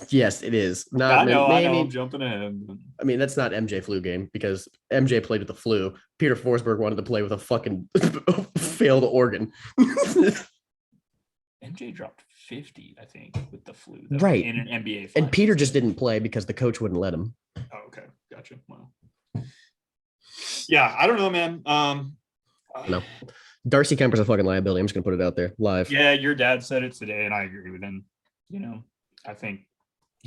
Speaker 3: Yes, it is.
Speaker 2: I know, I'm jumping ahead.
Speaker 3: I mean, that's not MJ flu game because MJ played with the flu. Peter Forsberg wanted to play with a fucking failed organ.
Speaker 2: MJ dropped 50, I think, with the flu.
Speaker 3: Right.
Speaker 2: In an NBA.
Speaker 3: And Peter just didn't play because the coach wouldn't let him.
Speaker 2: Oh, okay. Gotcha. Wow. Yeah, I don't know, man.
Speaker 3: No. Darcy Kemper's a fucking liability. I'm just going to put it out there live.
Speaker 2: Yeah, your dad said it today, and I agree with him. I think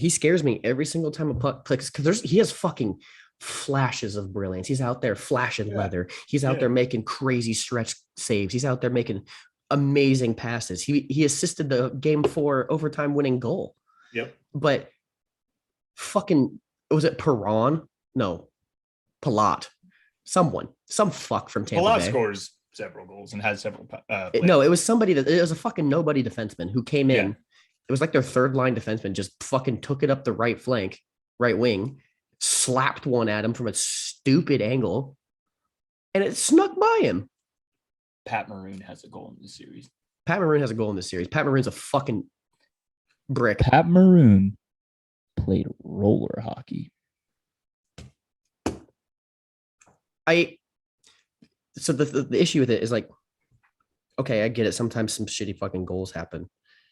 Speaker 3: He scares me every single time a puck clicks because he has fucking flashes of brilliance. He's out there flashing leather. He's out there making crazy stretch saves. He's out there making amazing passes. He assisted the game 4 overtime winning goal.
Speaker 2: Yep.
Speaker 3: But fucking was it Perron? No, Palat. Some fuck from Tampa
Speaker 2: Palat
Speaker 3: Bay.
Speaker 2: scores several goals and has several.
Speaker 3: No, it was somebody it was a fucking nobody defenseman who came in.
Speaker 2: Yeah.
Speaker 3: It was like their third line defenseman just fucking took it up the right flank, right wing, slapped one at him from a stupid angle, and it snuck by him.
Speaker 2: Pat Maroon has a goal in this series.
Speaker 3: Pat Maroon has a goal in this series. Pat Maroon's a fucking brick.
Speaker 4: Pat Maroon played roller hockey.
Speaker 3: So the issue with it is like, okay, I get it. Sometimes some shitty fucking goals happen.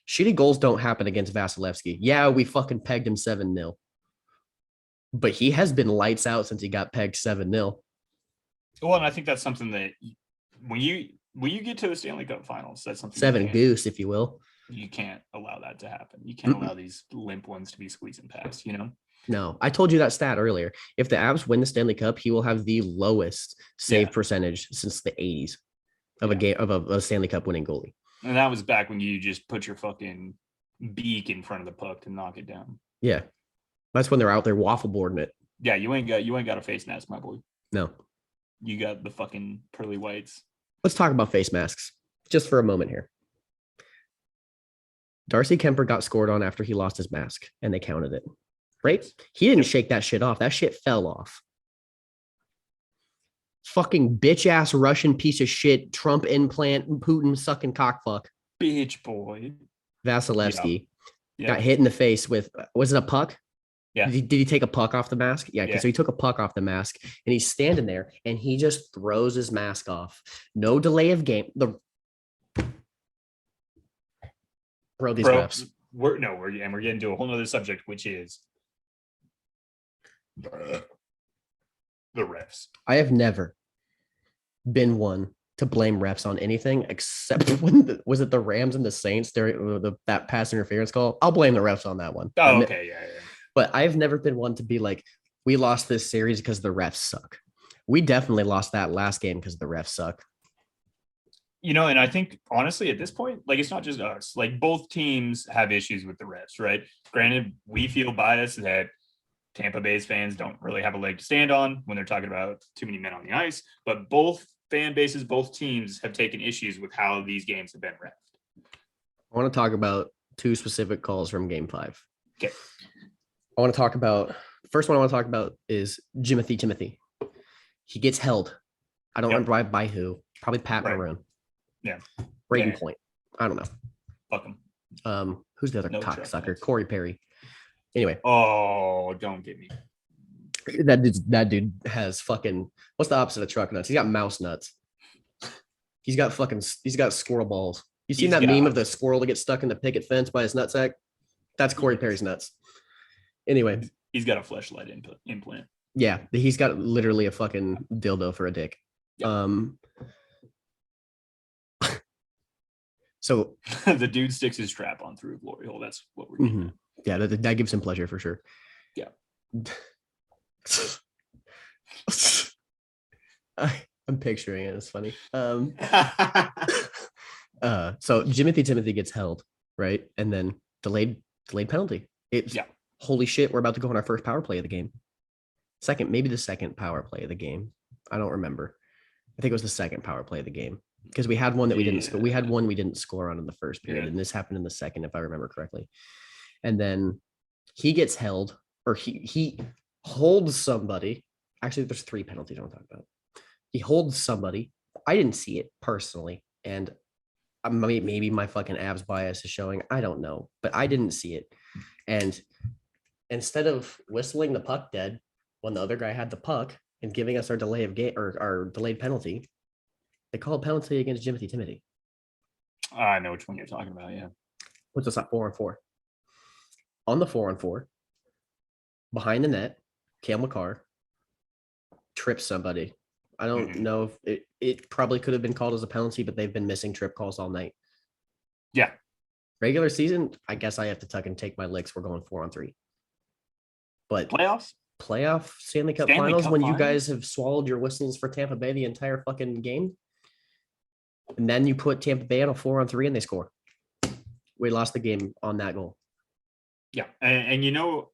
Speaker 3: Shitty goals don't happen against Vasilevsky. Yeah, we fucking pegged him 7-0. But he has been lights out since he got pegged 7-0.
Speaker 2: Well, and I think that's something that when you get to the Stanley Cup Finals, that's something
Speaker 3: 7 goose, if you will.
Speaker 2: You can't allow that to happen. You can't allow these limp ones to be squeezing past, you know?
Speaker 3: No, I told you that stat earlier. If the Avs win the Stanley Cup, he will have the lowest save percentage since the 80s of a game of a Stanley Cup winning goalie.
Speaker 2: And that was back when you just put your fucking beak in front of the puck to knock it down.
Speaker 3: Yeah. That's when they're out there waffle boarding it.
Speaker 2: Yeah, you ain't got a face mask, my boy.
Speaker 3: No.
Speaker 2: You got the fucking pearly whites.
Speaker 3: Let's talk about face masks just for a moment here. Darcy Kemper got scored on after he lost his mask, and they counted it. Right? He didn't shake that shit off. That shit fell off. Fucking bitch ass Russian piece of shit, Trump implant, Putin sucking cockfuck.
Speaker 2: Bitch boy.
Speaker 3: Vasilevsky got hit in the face with, was it a puck?
Speaker 2: Yeah.
Speaker 3: Did he take a puck off the mask? Yeah. So he took a puck off the mask and he's standing there and he just throws his mask off. No delay of game. Bro, these refs.
Speaker 2: We're getting to a whole nother subject, which is the refs.
Speaker 3: I have never been one to blame refs on anything except when was it the Rams and the Saints during that pass interference call? I'll blame the refs on that one.
Speaker 2: Oh, okay, yeah.
Speaker 3: But I've never been one to be like, we lost this series because the refs suck. We definitely lost that last game because the refs suck.
Speaker 2: You know, and I think honestly at this point, like it's not just us. Like both teams have issues with the refs, right? Granted, we feel biased that Tampa Bay's fans don't really have a leg to stand on when they're talking about too many men on the ice, but both fan bases, both teams have taken issues with how these games have been refed.
Speaker 3: I want to talk about 2 specific calls from Game 5.
Speaker 2: Okay.
Speaker 3: I want to talk about, first one I want to talk about is Timothy. He gets held. I don't remember by who. Probably Pat Maroon.
Speaker 2: Yeah.
Speaker 3: Braden Point. I don't know.
Speaker 2: Fuck him.
Speaker 3: Who's the other cocksucker? Corey Perry. Anyway.
Speaker 2: Oh, don't get me.
Speaker 3: That dude has fucking, what's the opposite of truck nuts? He's got mouse nuts. He's got squirrel balls. You seen that meme of the squirrel that gets stuck in the picket fence by his nutsack? That's Corey Perry's nuts. Anyway.
Speaker 2: He's got a fleshlight implant.
Speaker 3: Yeah. He's got literally a fucking dildo for a dick. Yep. So
Speaker 2: the dude sticks his strap on through a glory hole. That's what we're doing.
Speaker 3: Yeah, that gives him pleasure for sure.
Speaker 2: Yeah.
Speaker 3: I'm picturing it. It's funny. So Timothy gets held, right? And then delayed penalty. Holy shit, we're about to go on our first power play of the game. Maybe the second power play of the game. I don't remember. I think it was the second power play of the game. Because we had one that we didn't score. We had one we didn't score on in the first period, and this happened in the second, if I remember correctly. And then he gets held, or he holds somebody. Actually, there's 3 penalties I want to talk about. He holds somebody. I didn't see it personally, and maybe my fucking abs bias is showing. I don't know, but I didn't see it. And instead of whistling the puck dead when the other guy had the puck and giving us our delay of game or our delayed penalty, they call a penalty against Timothy.
Speaker 2: I know which one you're talking about, yeah.
Speaker 3: Puts us at 4-on-4. On the 4-on-4, behind the net, Cale Makar trips somebody. I don't know if it probably could have been called as a penalty, but they've been missing trip calls all night.
Speaker 2: Yeah.
Speaker 3: Regular season, I guess I have to tuck and take my licks. We're going 4-on-3. But
Speaker 2: Playoffs?
Speaker 3: playoff Stanley Cup
Speaker 2: Stanley
Speaker 3: Finals
Speaker 2: Cup
Speaker 3: when you
Speaker 2: Finals?
Speaker 3: guys have swallowed your whistles for Tampa Bay the entire fucking game, and then you put Tampa Bay on a 4-on-3 and they score. We lost the game on that goal.
Speaker 2: Yeah. And you know,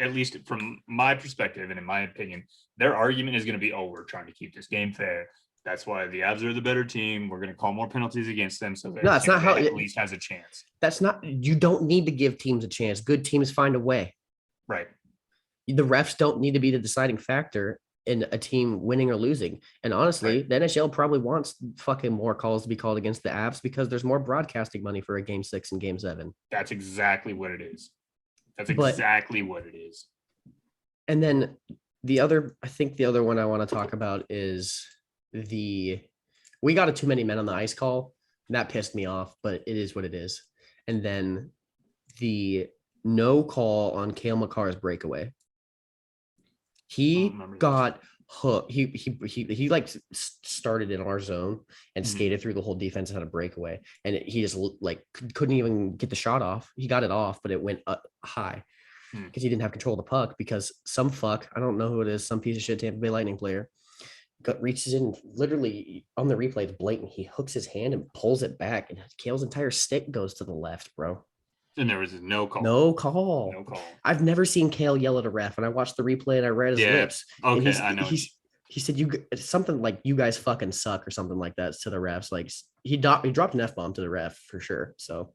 Speaker 2: at least from my perspective and in my opinion, their argument is going to be, oh, we're trying to keep this game fair. That's why the Avs are the better team. We're going to call more penalties against them so that
Speaker 3: No, it's not how
Speaker 2: at least has a chance.
Speaker 3: That's not. You don't need to give teams a chance. Good teams find a way.
Speaker 2: Right.
Speaker 3: The refs don't need to be the deciding factor in a team winning or losing. And honestly,
Speaker 2: Right.
Speaker 3: the NHL probably wants fucking more calls to be called against the Avs because there's more broadcasting money for a game 6 and game 7.
Speaker 2: That's exactly what it is. That's
Speaker 3: But-
Speaker 2: exactly what it is.
Speaker 3: And then I think the other one I want to talk about is we got a too many men on the ice call. And that pissed me off, but it is what it is. And then the no call on Cale Makar's breakaway. He
Speaker 2: remember this.
Speaker 3: got hooked. He like started in our zone and
Speaker 2: Mhm.
Speaker 3: skated through the whole defense and had a breakaway. And he just like couldn't even get the shot off. He got it off, but it went up high
Speaker 2: Hmm.
Speaker 3: because he didn't have control of the puck because some fuck, I don't know who it is, some piece of shit Tampa Bay Lightning player reaches in literally on the replay. It's blatant. He hooks his hand and pulls it back, and Kale's entire stick goes to the left, bro.
Speaker 2: And there was no call.
Speaker 3: No call.
Speaker 2: No call.
Speaker 3: I've never seen Kale yell at a ref, and I watched the replay and I read his
Speaker 2: Yeah.
Speaker 3: lips. And
Speaker 2: Okay, I know.
Speaker 3: He said something like "you guys fucking suck" or something like that to the refs. Like he dropped an F-bomb to the ref for sure. So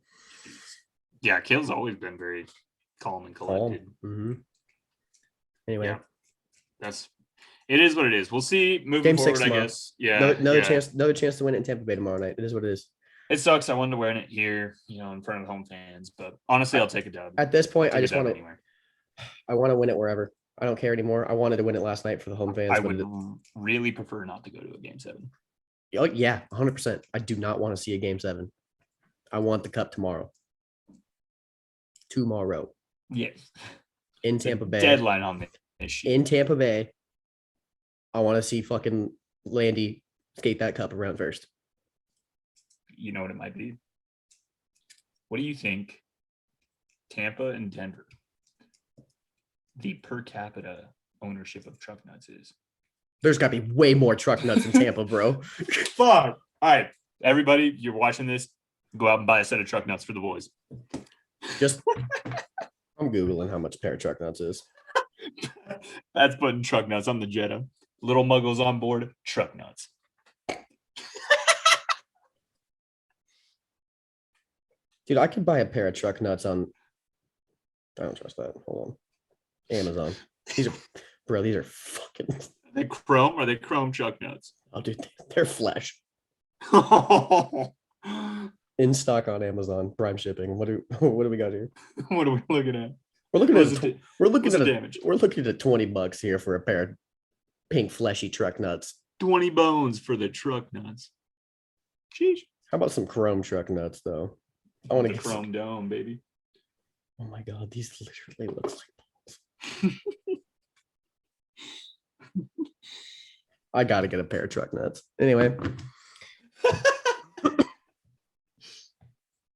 Speaker 2: Yeah, Kale's always been very calm and collected.
Speaker 3: Anyway,
Speaker 2: Yeah. It is what it is. We'll see moving
Speaker 3: Game
Speaker 2: forward,
Speaker 3: 6
Speaker 2: I
Speaker 3: tomorrow.
Speaker 2: guess. Yeah.
Speaker 3: another
Speaker 2: yeah.
Speaker 3: another chance to win it in Tampa Bay tomorrow night. It is what it is.
Speaker 2: It sucks. I wanted to wear it here, in front of home fans, but honestly, I'll take a dub.
Speaker 3: At this point, I
Speaker 2: Take a
Speaker 3: just
Speaker 2: dub
Speaker 3: want to.
Speaker 2: anywhere.
Speaker 3: I want to win it wherever. I don't care anymore. I wanted to win it last night for the home fans.
Speaker 2: I
Speaker 3: but
Speaker 2: would really prefer not to go to a game 7.
Speaker 3: Oh, yeah, 100%. I do not want to see a game 7. I want the cup tomorrow. Tomorrow
Speaker 2: Yes.
Speaker 3: in Tampa Bay.
Speaker 2: Deadline on this shit.
Speaker 3: In Tampa Bay. I want to see fucking Landy skate that cup around first.
Speaker 2: You know what it might be? What do you think Tampa and Denver, the per capita ownership of truck nuts is?
Speaker 3: There's got to be way more truck nuts in Tampa, bro.
Speaker 2: Fuck. All right. Everybody, you're watching this. Go out and buy a set of truck nuts for the boys.
Speaker 3: Just, I'm Googling how much a pair of truck nuts is.
Speaker 2: That's putting truck nuts on the Jetta. Little muggles on board, truck nuts.
Speaker 3: Dude, I could buy a pair of truck nuts on. I don't trust that. Hold on. Amazon. These are fucking.
Speaker 2: Are they chrome? Are they chrome truck nuts?
Speaker 3: Oh, dude, they're flesh.
Speaker 2: What
Speaker 3: In stock on Amazon, Prime shipping. What do we got here?
Speaker 2: are we looking at?
Speaker 3: We're looking
Speaker 2: What's
Speaker 3: at
Speaker 2: the
Speaker 3: we're looking
Speaker 2: what's
Speaker 3: at
Speaker 2: the damage?
Speaker 3: we're looking at $20 here for a pair of pink fleshy truck nuts.
Speaker 2: 20 bones for the truck nuts. Sheesh.
Speaker 3: How about some chrome truck nuts though? I want to
Speaker 2: The
Speaker 3: get
Speaker 2: chrome dome, baby.
Speaker 3: Oh my god, these literally look like balls. I gotta get a pair of truck nuts. Anyway,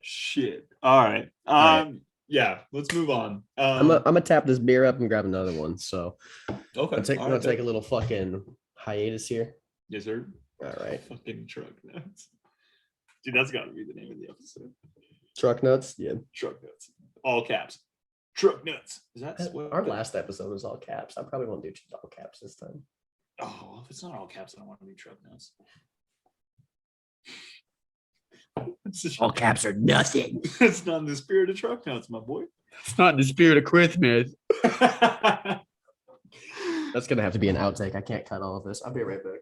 Speaker 2: Shit. All right.
Speaker 3: right.
Speaker 2: Yeah, let's move on.
Speaker 3: I'm gonna tap this beer up and grab another one. So
Speaker 2: Okay.
Speaker 3: I'll take
Speaker 2: all
Speaker 3: I'll
Speaker 2: right,
Speaker 3: take a little fucking hiatus here.
Speaker 2: Yes, sir.
Speaker 3: All right,
Speaker 2: Fucking truck nuts. Dude, that's got to be the name of the episode.
Speaker 3: truck nuts. Yeah,
Speaker 2: Truck nuts. All caps. Truck nuts. Is that what
Speaker 3: our last episode was all caps. I probably won't do all caps this time.
Speaker 2: Oh, well, if it's not all caps, I don't want to be truck nuts.
Speaker 3: All caps are nothing.
Speaker 2: It's not in the spirit of truck nuts, my boy.
Speaker 4: It's not in the spirit of Christmas.
Speaker 3: That's gonna have to be an outtake. I can't cut all of this. I'll be right back.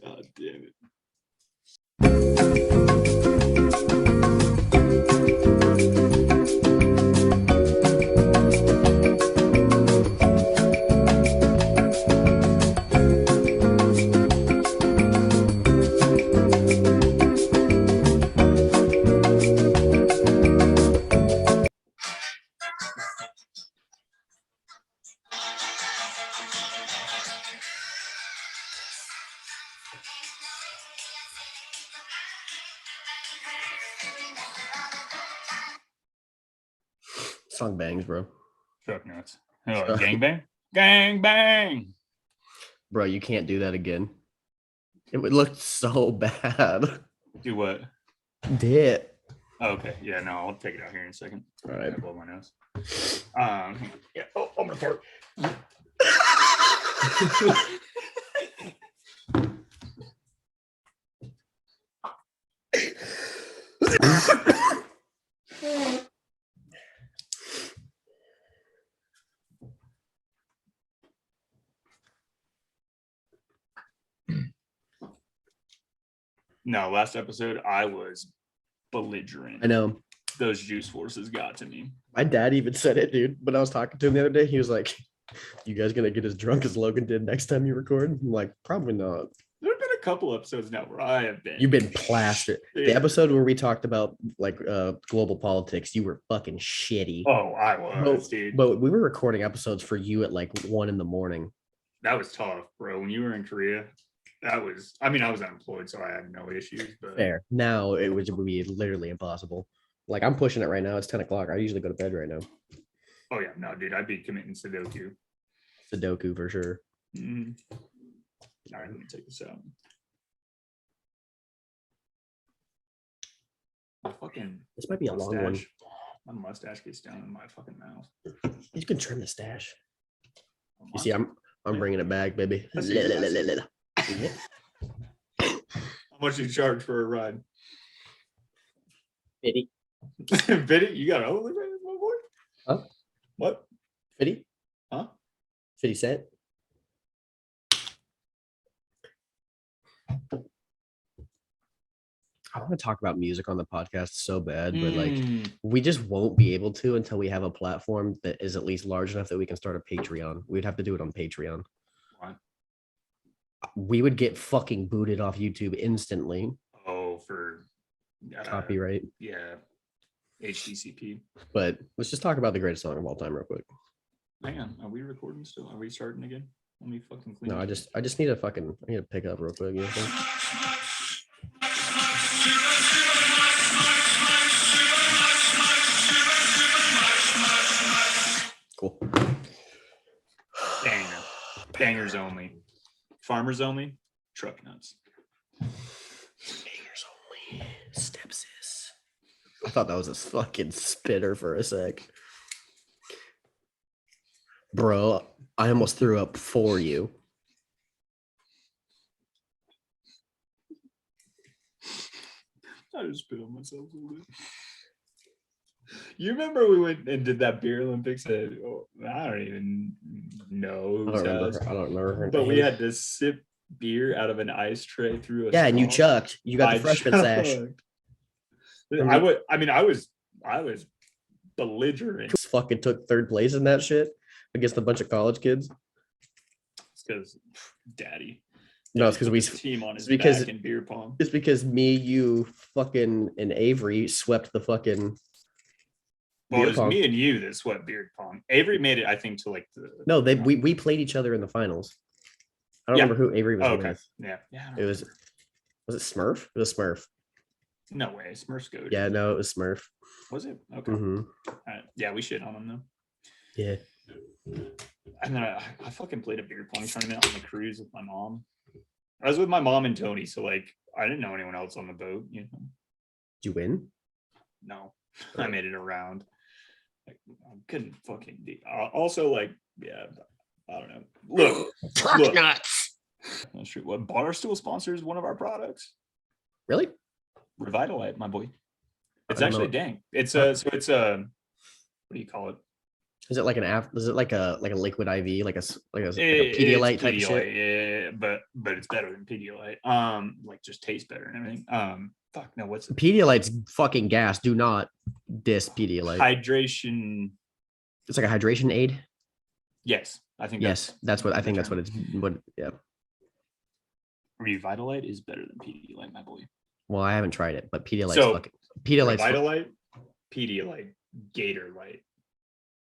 Speaker 2: God damn it.
Speaker 3: Song bangs, bro.
Speaker 2: Truck nuts. Oh, gang bang? Gang bang.
Speaker 3: Bro, you can't do that again. It would look so bad.
Speaker 2: Do what?
Speaker 3: Did.
Speaker 2: Oh, okay. Yeah, no, I'll take it out here in a second.
Speaker 3: All
Speaker 2: I
Speaker 3: right.
Speaker 2: blow my nose. Hang on. Yeah. Oh, I'm gonna fart. No, last episode I was belligerent.
Speaker 3: I know.
Speaker 2: Those juice forces got to me.
Speaker 3: My dad even said it, dude. When I was talking to him the other day, he was like, "You guys gonna get as drunk as Logan did next time you record?" I'm like, "Probably not."
Speaker 2: There have been a couple episodes now where I have been.
Speaker 3: You've been plastered. The
Speaker 2: Yeah.
Speaker 3: episode where we talked about like global politics, you were fucking shitty.
Speaker 2: Oh, I was, dude.
Speaker 3: But we were recording episodes for you at like 1 a.m.
Speaker 2: That was tough, bro. When you were in Korea, that was. I mean, I was unemployed, so I had no issues. But
Speaker 3: Fair. Now it would be literally impossible. Like I'm pushing it right now. It's 10 o'clock. I usually go to bed right now.
Speaker 2: oh yeah, no, dude, I'd be committing Sudoku.
Speaker 3: Sudoku for sure.
Speaker 2: Mhm. All right, let me take this out. My fucking
Speaker 3: This might be a long one.
Speaker 2: mustache. My mustache gets down in my fucking mouth.
Speaker 3: You can trim the stash.
Speaker 2: Oh,
Speaker 3: You see, I'm bringing it back, baby.
Speaker 2: I see your How much you charge for a ride?
Speaker 3: 50.
Speaker 2: Biddy, you got a holy rate, my boy?
Speaker 3: Huh?
Speaker 2: What?
Speaker 3: 50?
Speaker 2: Huh?
Speaker 3: 50 cent? I want to talk about music on the podcast so bad, but like we just won't be able to until we have a platform that is at least large enough that we can start a Patreon. We'd have to do it on Patreon.
Speaker 2: Why?
Speaker 3: We would get fucking booted off YouTube instantly.
Speaker 2: Oh, for
Speaker 3: Copyright.
Speaker 2: Yeah, HDCP.
Speaker 3: But let's just talk about the greatest song of all time real quick.
Speaker 2: Hang on, are we recording still? Are we starting again? Let me fucking clean.
Speaker 3: No, I
Speaker 2: this.
Speaker 3: just need to pick up real quick. You know what I'm saying? Cool.
Speaker 2: Banger. Bangers only. Farmers only. Truck nuts.
Speaker 3: Bangers only. Stepsis. I thought that was a fucking spitter for a sec. Bro, I almost threw up for you.
Speaker 2: I just spit on myself a little bit. You remember we went and did that beer Olympics at, I don't even know.
Speaker 3: I don't remember her
Speaker 2: But we
Speaker 3: name.
Speaker 2: had to sip beer out of an ice tray through a
Speaker 3: Yeah, and you
Speaker 2: straw.
Speaker 3: chucked. You got the freshman sash.
Speaker 2: I was belligerent.
Speaker 3: Fucking took third place in that shit against a bunch of college kids.
Speaker 2: It's because daddy.
Speaker 3: No, it's because
Speaker 2: put
Speaker 3: we.
Speaker 2: the team on his
Speaker 3: because-
Speaker 2: back in beer pong.
Speaker 3: It's because me, you, fucking, and Avery swept the fucking.
Speaker 2: Well,
Speaker 3: beer
Speaker 2: it was
Speaker 3: pong.
Speaker 2: me and you that swept beer pong. Avery made it, I think, to like the.
Speaker 3: No, we played each other in the finals. I don't
Speaker 2: Yeah.
Speaker 3: remember who Avery was
Speaker 2: Oh, okay.
Speaker 3: with.
Speaker 2: Yeah. Yeah. I
Speaker 3: It
Speaker 2: don't
Speaker 3: was it Smurf? It was Smurf.
Speaker 2: know. No way. Smurfs go.
Speaker 3: Yeah, no, it was Smurf.
Speaker 2: Was it? Okay.
Speaker 3: Hmm.
Speaker 2: All right. Yeah, we shit on him though.
Speaker 3: Yeah.
Speaker 2: And then I fucking played a beer pong tournament on the cruise with my mom. I was with my mom and Tony, so like I didn't know anyone else on the boat. You know,
Speaker 3: Did you win?
Speaker 2: no, I made it around. Like, I couldn't fucking. Also, like, yeah, I don't know. Look,
Speaker 3: Truck
Speaker 2: look.
Speaker 3: nuts.
Speaker 2: That's true. What Barstool sponsors one of our products?
Speaker 3: Really?
Speaker 2: Revitalite, my boy. It's
Speaker 3: I don't
Speaker 2: actually
Speaker 3: know.
Speaker 2: dang. It's a so it's a what do you call it?
Speaker 3: Is it like an app? Is it like a liquid IV, like a
Speaker 2: It's
Speaker 3: Pedialyte type of shit?
Speaker 2: Pedialyte, yeah, but it's better than Pedialyte. Like just tastes better and everything. Fuck no, what's it?
Speaker 3: Pedialyte's fucking gas. Do not diss Pedialyte.
Speaker 2: Hydration?
Speaker 3: It's like a hydration aid.
Speaker 2: Yes, I think.
Speaker 3: Yes, that's what I think.
Speaker 2: the
Speaker 3: That's what it's. What? Yeah.
Speaker 2: Revitalite is better than Pedialyte, my boy.
Speaker 3: Well, I haven't tried it, but Pedialyte's
Speaker 2: So,
Speaker 3: fucking. Pedialyte's.
Speaker 2: Revitalite, Pedialyte, Gatorlyte,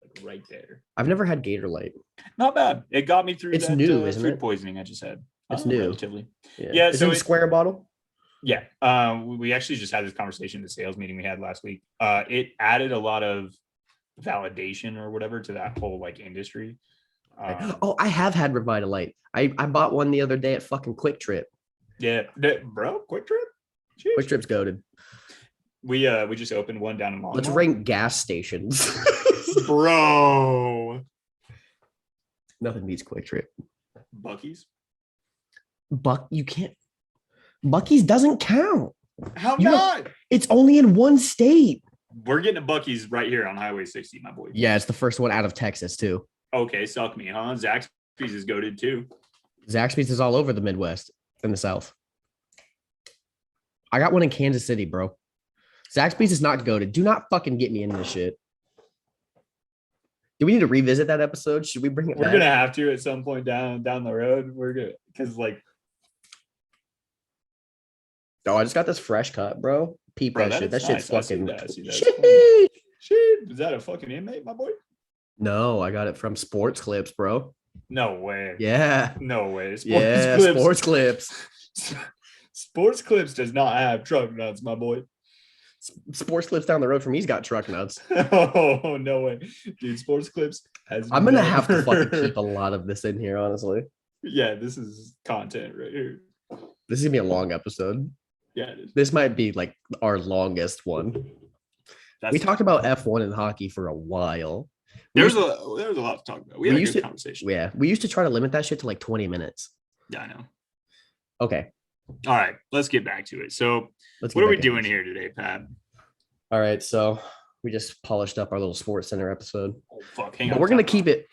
Speaker 2: like right there.
Speaker 3: I've never had Gatorlight.
Speaker 2: Not bad. It got me through
Speaker 3: It's
Speaker 2: that
Speaker 3: new, isn't
Speaker 2: food
Speaker 3: it?
Speaker 2: poisoning I just had.
Speaker 3: It's new.
Speaker 2: Relatively.
Speaker 3: Yeah. Is
Speaker 2: so
Speaker 3: it a
Speaker 2: it-
Speaker 3: square bottle?
Speaker 2: Yeah. We actually just had this conversation at the sales meeting we had last week. It added a lot of validation or whatever to that whole like industry.
Speaker 3: Oh, I have had Revitalite. I bought one the other day at fucking Quick Trip.
Speaker 2: Yeah, bro, Quick Trip. Jeez.
Speaker 3: Quick Trip's goated.
Speaker 2: We just opened one down in Longmont.
Speaker 3: Let's rank gas stations.
Speaker 2: Bro.
Speaker 3: Nothing beats Quick Trip.
Speaker 2: Bucky's.
Speaker 3: You can't. Bucky's doesn't count.
Speaker 2: How
Speaker 3: You
Speaker 2: not?
Speaker 3: It's only in one state.
Speaker 2: We're getting a Bucky's right here on Highway 60, my boy.
Speaker 3: Yeah, it's the first one out of Texas too.
Speaker 2: Okay, suck me, huh? Zaxby's is goated too.
Speaker 3: Zaxby's is all over the Midwest and the South. I got one in Kansas City, bro. Zaxby's is not goated. Do not fucking get me in this shit. Do we need to revisit that episode? Should we bring it
Speaker 2: We're
Speaker 3: back?
Speaker 2: gonna have to at some point down the road. We're gonna because like
Speaker 3: Oh, I just got this fresh cut, bro. Peep
Speaker 2: bro,
Speaker 3: that shit. That
Speaker 2: is
Speaker 3: shit's
Speaker 2: nice. I see
Speaker 3: fucking
Speaker 2: that. I see that.
Speaker 3: shit.
Speaker 2: Shit, is that a fucking inmate, my boy?
Speaker 3: No, I got it from Sports Clips, bro.
Speaker 2: No way.
Speaker 3: Yeah.
Speaker 2: No way.
Speaker 3: Sports Clips.
Speaker 2: Sports Clips does not have truck nuts, my boy.
Speaker 3: Sports Clips down the road from me's got truck nuts.
Speaker 2: Oh, no way. Dude, Sports Clips has
Speaker 3: I'm gonna have to fucking keep a lot of this in here, honestly.
Speaker 2: Yeah, this is content right here.
Speaker 3: This is gonna be a long episode.
Speaker 2: Yeah, it is.
Speaker 3: This might be like our longest one. We talked about F1 and hockey for a while.
Speaker 2: There was a lot to talk about. We had a good conversation.
Speaker 3: Yeah, we used to try to limit that shit to like 20 minutes.
Speaker 2: Yeah, I know.
Speaker 3: Okay.
Speaker 2: All right, let's get back to it. So, what are we doing here today, Pat?
Speaker 3: All right, so we just polished up our little Sports Center episode.
Speaker 2: Oh, fuck, hang
Speaker 3: But
Speaker 2: on.
Speaker 3: we're gonna keep it.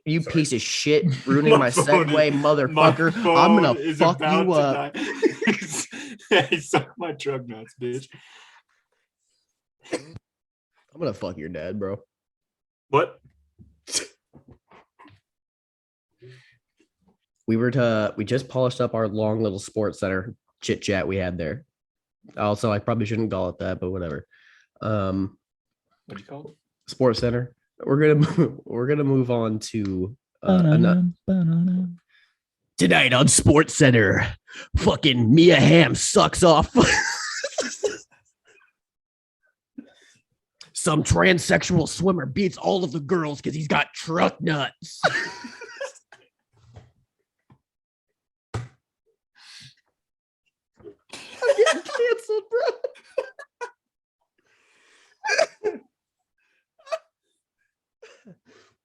Speaker 3: You
Speaker 2: Sorry.
Speaker 3: piece of shit, ruining my
Speaker 2: phone
Speaker 3: segue, motherfucker. I'm gonna fuck you up.
Speaker 2: Hey, suck my truck nuts, bitch.
Speaker 3: I'm gonna fuck your dad, bro.
Speaker 2: What?
Speaker 3: We just polished up our long little Sports Center chit chat we had there. Also, I probably shouldn't call it that, but whatever.
Speaker 2: What'd you call it?
Speaker 3: Sports Center. We're gonna move on to tonight on Sports Center. Fucking Mia Hamm sucks off. Some transsexual swimmer beats all of the girls because he's got truck nuts. I'm getting canceled, bro.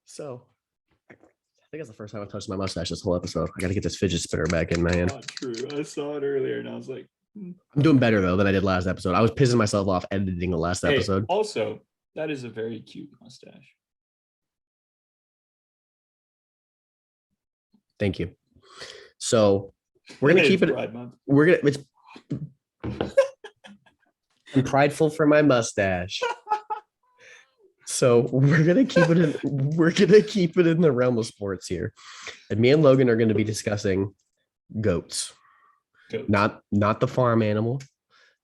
Speaker 3: So, I think that's the first time I've touched my mustache this whole episode. I got to get this fidget spinner back in my hand.
Speaker 2: Not true. I saw it earlier and I was like,
Speaker 3: I'm doing better, though, than I did last episode. I was pissing myself off editing the last
Speaker 2: hey,
Speaker 3: episode.
Speaker 2: Also, that is a very cute mustache.
Speaker 3: Thank you. So, we're going to keep it.
Speaker 2: Pride Month.
Speaker 3: I'm prideful for my mustache. So we're gonna keep it in the realm of sports here, and me and Logan are going to be discussing goats. Not the farm animal,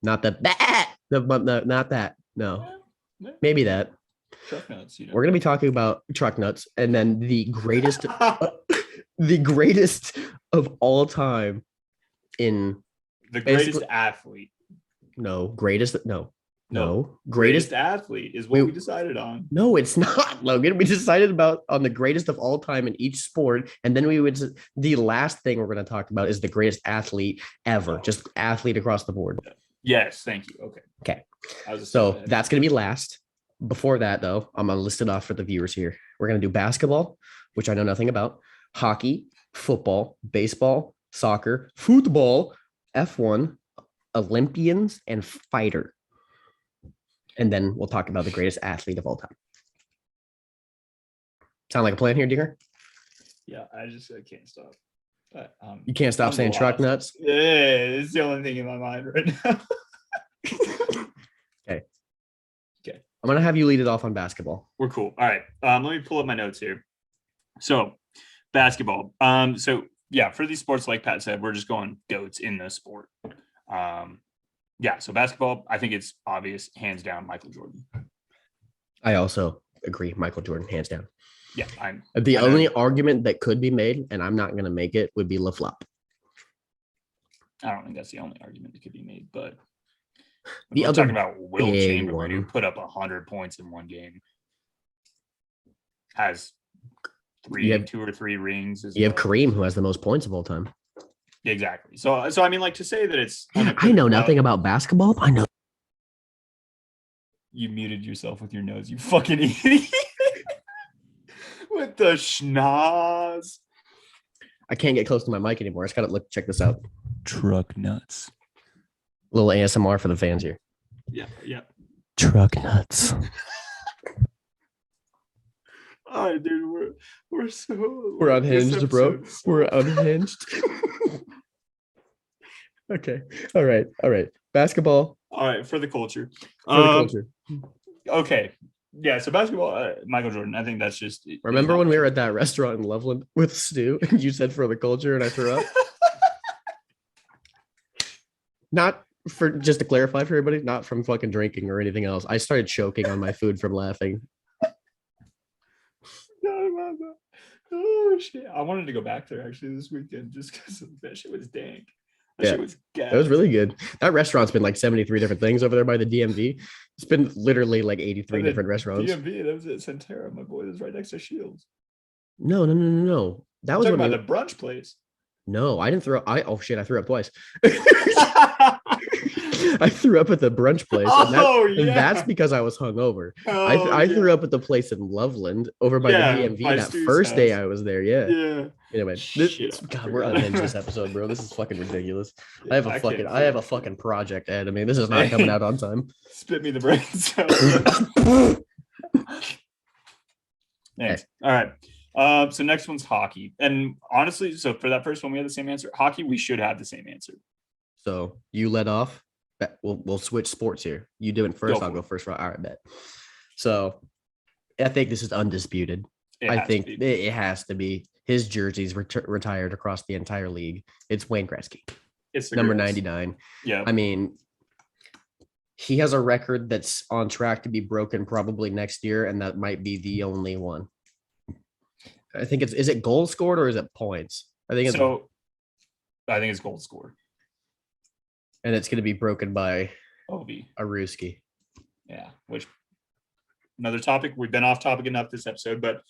Speaker 3: not the not that. No, maybe that.
Speaker 2: Truck nuts. You know.
Speaker 3: We're gonna be talking about truck nuts, and then the greatest of all time in
Speaker 2: the greatest athlete.
Speaker 3: Greatest
Speaker 2: athlete is what we decided on.
Speaker 3: No, it's not, Logan. We decided on the greatest of all time in each sport, and then the last thing we're going to talk about is the greatest athlete ever, just athlete across the board.
Speaker 2: Yes, thank you. Okay.
Speaker 3: So that's going to be last. Before that, though, I'm going to list it off for the viewers here. We're going to do basketball, which I know nothing about, hockey, football, baseball, soccer, football, F1, Olympians, and fighter. And then we'll talk about the greatest athlete of all time. Sound like a plan here, Dinger?
Speaker 2: Yeah, I can't stop. But,
Speaker 3: you can't stop saying truck nuts?
Speaker 2: Yeah, it's the only thing in my mind right now.
Speaker 3: Okay. I'm going to have you lead it off on basketball.
Speaker 2: We're cool. All right. Let me pull up my notes here. So, basketball. So, yeah, for these sports, like Pat said, we're just going goats in the sport. Yeah, so basketball, I think it's obvious, hands down, Michael Jordan.
Speaker 3: I also agree, Michael Jordan, hands down.
Speaker 2: Yeah,
Speaker 3: the only argument that could be made, and I'm not going to make it, would be LaFlop.
Speaker 2: I don't think that's the only argument that could be made, but
Speaker 3: we're
Speaker 2: talking about Will Chamberlain, who put up 100 points in one game. has two or three rings.
Speaker 3: You have Kareem, who has the most points of all time.
Speaker 2: Exactly. So I mean, like, to say that it's.
Speaker 3: I know nothing about basketball. I know.
Speaker 2: You muted yourself with your nose, you fucking idiot. With the schnoz.
Speaker 3: I can't get close to my mic anymore. I just gotta check this out.
Speaker 2: Truck nuts.
Speaker 3: A little ASMR for the fans here.
Speaker 2: Yeah.
Speaker 3: Truck nuts.
Speaker 2: All right, dude.
Speaker 3: We're unhinged, bro. We're unhinged. Okay. All right. Basketball.
Speaker 2: All right, for the culture.
Speaker 3: For the culture.
Speaker 2: Okay. Yeah, so basketball, Michael Jordan. I think that's just.
Speaker 3: Remember when we were at that restaurant in Loveland with Stu and you said for the culture and I threw up? Not for, just to clarify for everybody, not from fucking drinking or anything else. I started choking on my food from laughing.
Speaker 2: Oh shit! I wanted to go back there actually this weekend just because that shit was dank. Shit was gas.
Speaker 3: It was really good. That restaurant's been like 73 different things over there by the DMV. It's been literally like 83 different restaurants.
Speaker 2: DMV, that was at Centera. My boy was right next to Shields.
Speaker 3: No. That was
Speaker 2: about the brunch place.
Speaker 3: No, I didn't throw. I threw up twice. I threw up at the brunch place, and that's because I was hungover. I threw up at the place in Loveland over by the DMV that Stu's first day I was there. Yeah. Anyway, God, we're unhinged this episode, bro. This is fucking ridiculous. I have a fucking project, Ed. I mean, this is not coming out on time.
Speaker 2: Spit me the brains out. Thanks. All right. So next one's hockey. And honestly, so for that first one, we had the same answer. Hockey, we should have the same answer.
Speaker 3: So you led off. We'll switch sports here. You do it first. I'll go first. All right, bet. So I think this is undisputed. I think it has to be. His jersey's retired across the entire league. It's Wayne Gretzky. It's number 99. Yeah. I mean, he has a record that's on track to be broken probably next year, and that might be the only one. I think is it goals scored or is it points? I think it's goals scored. And it's going to be broken by
Speaker 2: Ovi
Speaker 3: Aruski.
Speaker 2: Yeah, which another topic. We've been off topic enough this episode, but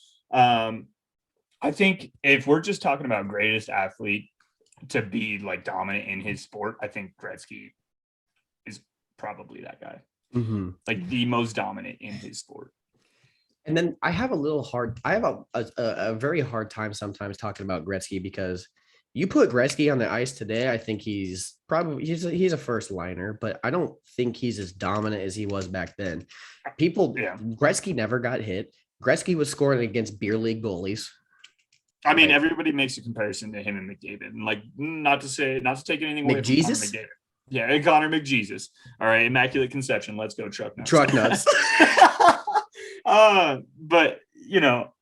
Speaker 2: I think if we're just talking about greatest athlete to be like dominant in his sport, I think Gretzky is probably that guy. Mm-hmm. Like the most dominant in his sport.
Speaker 3: And then I have a very hard time sometimes talking about Gretzky because you put Gretzky on the ice today, I think he's a first liner, but I don't think he's as dominant as he was back then. Gretzky never got hit. Gretzky was scoring against beer league goalies.
Speaker 2: I mean, everybody makes a comparison to him and McDavid, and like not to take anything away from Connor McDavid. Yeah, Connor McJesus. All right, Immaculate Conception. Let's go, truck nuts.
Speaker 3: Truck nuts.
Speaker 2: But you know,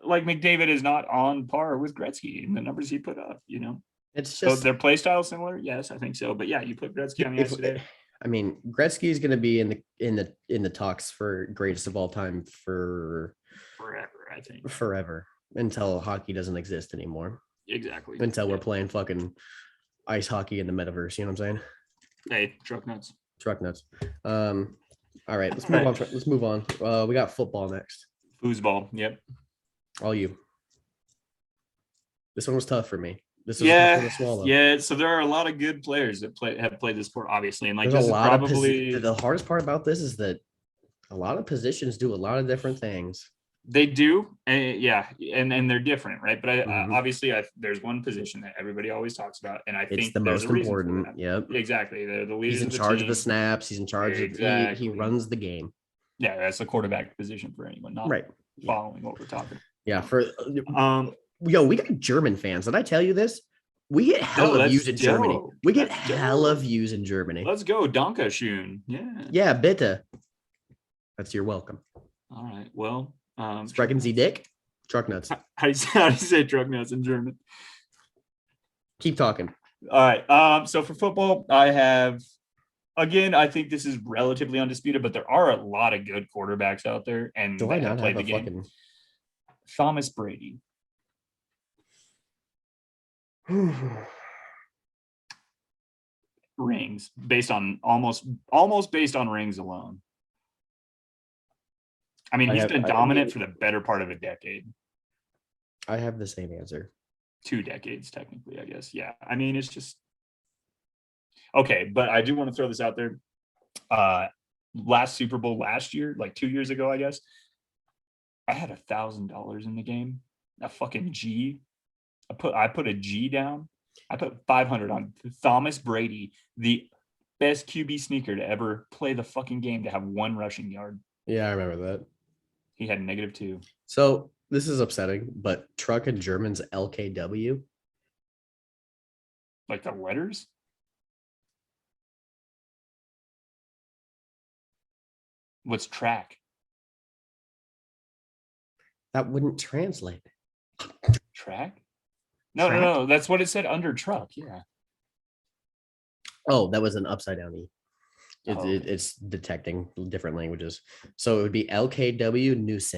Speaker 2: like McDavid is not on par with Gretzky in the numbers he put up. You know, it's just their play style similar. Yes, I think so. But yeah, you put Gretzky on the ice today.
Speaker 3: I mean, Gretzky is going to be in the talks for greatest of all time for
Speaker 2: forever. I think
Speaker 3: forever until hockey doesn't exist anymore.
Speaker 2: Exactly.
Speaker 3: Until we're playing fucking ice hockey in the metaverse. You know what I'm saying?
Speaker 2: Hey, truck nuts.
Speaker 3: All right, let's move on. We got football next.
Speaker 2: Foosball. Yep.
Speaker 3: All you. This one was tough for me. This
Speaker 2: was tough to swallow. Yeah. So there are a lot of good players that have played this sport, obviously, and like
Speaker 3: there's the hardest part about this is that a lot of positions do a lot of different things.
Speaker 2: They do, and they're different, right? But obviously, there's one position that everybody always talks about, and I think
Speaker 3: it's the most important. Yep,
Speaker 2: exactly. The leader.
Speaker 3: He's in charge of the snaps. He's in charge of he runs the game.
Speaker 2: Yeah, that's the quarterback position for anyone, not following what we're talking.
Speaker 3: Yeah, we got German fans. Did I tell you this? We get hella views in Germany. We get hella views in Germany.
Speaker 2: Let's go, Dankeschön. Yeah.
Speaker 3: Yeah, bitte. That's your welcome.
Speaker 2: All right. Well.
Speaker 3: Sprechen Sie Dick? Truck nuts.
Speaker 2: How do you say truck nuts in German?
Speaker 3: Keep talking.
Speaker 2: All right. So for football, I think this is relatively undisputed, but there are a lot of good quarterbacks out there, and
Speaker 3: do I not have the game. Fucking
Speaker 2: Thomas Brady. Rings based on almost based on rings alone. I mean,
Speaker 3: I
Speaker 2: he's
Speaker 3: have-
Speaker 2: been
Speaker 3: I-
Speaker 2: dominant for the better part of a decade.
Speaker 3: I have the same answer.
Speaker 2: 2 decades, technically, I guess. Yeah. I mean, it's just okay, but I do want to throw this out there. Last Super Bowl last year, like 2 years ago, I guess, I had $1,000 in the game. A fucking G. I put a G down. I put 500 on Thomas Brady, the best QB sneaker to ever play the fucking game, to have 1 rushing yard.
Speaker 3: Yeah, I remember that.
Speaker 2: He had -2.
Speaker 3: So this is upsetting, but truck in German's LKW.
Speaker 2: Like the letters. What's track?
Speaker 3: That wouldn't translate.
Speaker 2: Track? No,
Speaker 3: Track?
Speaker 2: no. That's what it said under truck. Yeah.
Speaker 3: Oh, that was an upside down E.
Speaker 2: Oh.
Speaker 3: It's detecting different languages. So it would be LKW Nuse.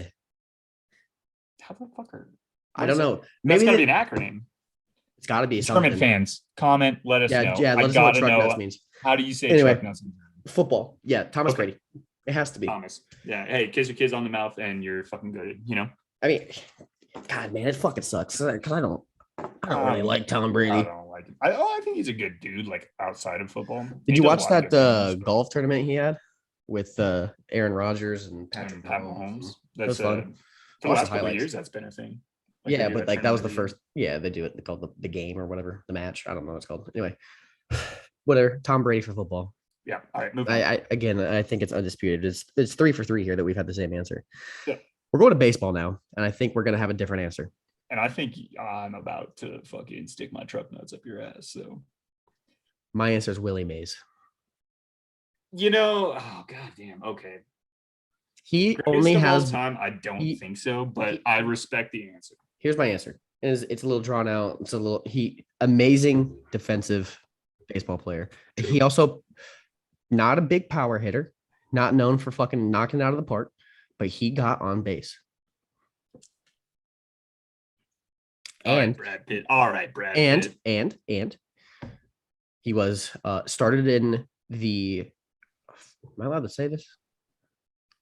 Speaker 2: How the fuck are?
Speaker 3: I don't know.
Speaker 2: That's
Speaker 3: Maybe
Speaker 2: gotta be
Speaker 3: they-
Speaker 2: an acronym.
Speaker 3: it's got to be
Speaker 2: German
Speaker 3: something.
Speaker 2: fans, comment. Let us know.
Speaker 3: Yeah.
Speaker 2: I
Speaker 3: Let us know what
Speaker 2: gotta
Speaker 3: truck
Speaker 2: know.
Speaker 3: nuts means.
Speaker 2: How do you say
Speaker 3: Anyway.
Speaker 2: truck nuts?
Speaker 3: Football. Yeah, Thomas
Speaker 2: Okay.
Speaker 3: Brady. It has to be.
Speaker 2: Thomas. Yeah. Hey, kiss your kids on the mouth, and you're fucking good. You know.
Speaker 3: I mean, God, man, it fucking sucks. Because I don't really like Tom Brady.
Speaker 2: I don't like him. I think he's a good dude. Like outside of football.
Speaker 3: Did
Speaker 2: He
Speaker 3: you
Speaker 2: does a
Speaker 3: watch
Speaker 2: lot of
Speaker 3: that
Speaker 2: good things, but-
Speaker 3: golf tournament he had with Aaron Rodgers and Patrick
Speaker 2: and Pat
Speaker 3: Mahomes?
Speaker 2: Mahomes.
Speaker 3: was
Speaker 2: That's
Speaker 3: fun.
Speaker 2: for the
Speaker 3: Watched
Speaker 2: last
Speaker 3: the
Speaker 2: couple of
Speaker 3: highlights.
Speaker 2: years. That's been a thing.
Speaker 3: Yeah,
Speaker 2: they do
Speaker 3: but like that was the
Speaker 2: tournament
Speaker 3: first. Yeah, they do it. They call it the game or whatever, the match. I don't know what it's called. Anyway, whatever. Tom Brady for football.
Speaker 2: Yeah. All right. Move on.
Speaker 3: I think it's undisputed. It's 3 for 3 here that we've had the same answer.
Speaker 2: Yeah.
Speaker 3: We're going to baseball now, and I think we're going to have a different answer.
Speaker 2: And I think I'm about to fucking stick my truck nuts up your ass. So,
Speaker 3: My answer is Willie Mays.
Speaker 2: oh goddamn. Okay.
Speaker 3: He
Speaker 2: Greatest
Speaker 3: only
Speaker 2: of all
Speaker 3: has.
Speaker 2: time. I don't
Speaker 3: he-
Speaker 2: think so, but
Speaker 3: he-
Speaker 2: I respect the answer.
Speaker 3: Here's my answer. It's a little drawn out. It's a little amazing defensive baseball player. He also not a big power hitter, not known for fucking knocking it out of the park, but he got on base.
Speaker 2: All right,
Speaker 3: And
Speaker 2: Brad Pitt. All right, Brad
Speaker 3: and
Speaker 2: Pitt.
Speaker 3: and he was started in the. Am I allowed to say this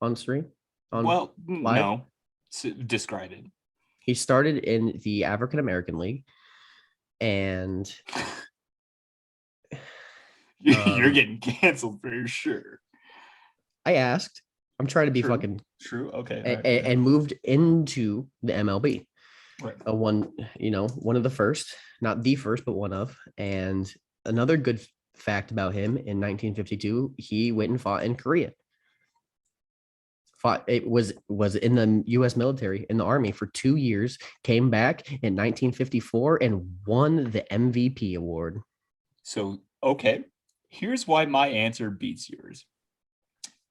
Speaker 3: on stream?
Speaker 2: Well,
Speaker 3: live?
Speaker 2: no. Describe it.
Speaker 3: He started in the African American League, and
Speaker 2: You're
Speaker 3: Um,
Speaker 2: getting canceled for sure.
Speaker 3: I asked. I'm trying to be
Speaker 2: True.
Speaker 3: fucking
Speaker 2: True. Okay.
Speaker 3: a-
Speaker 2: all right,
Speaker 3: and moved into the MLB.
Speaker 2: right.
Speaker 3: One of the first, not the first, but one of. And another good fact about him in 1952, he went and fought in Korea. Was in the U.S. military in the army for 2 years. Came back in 1954 and won the MVP award.
Speaker 2: So, okay. Here's why my answer beats yours.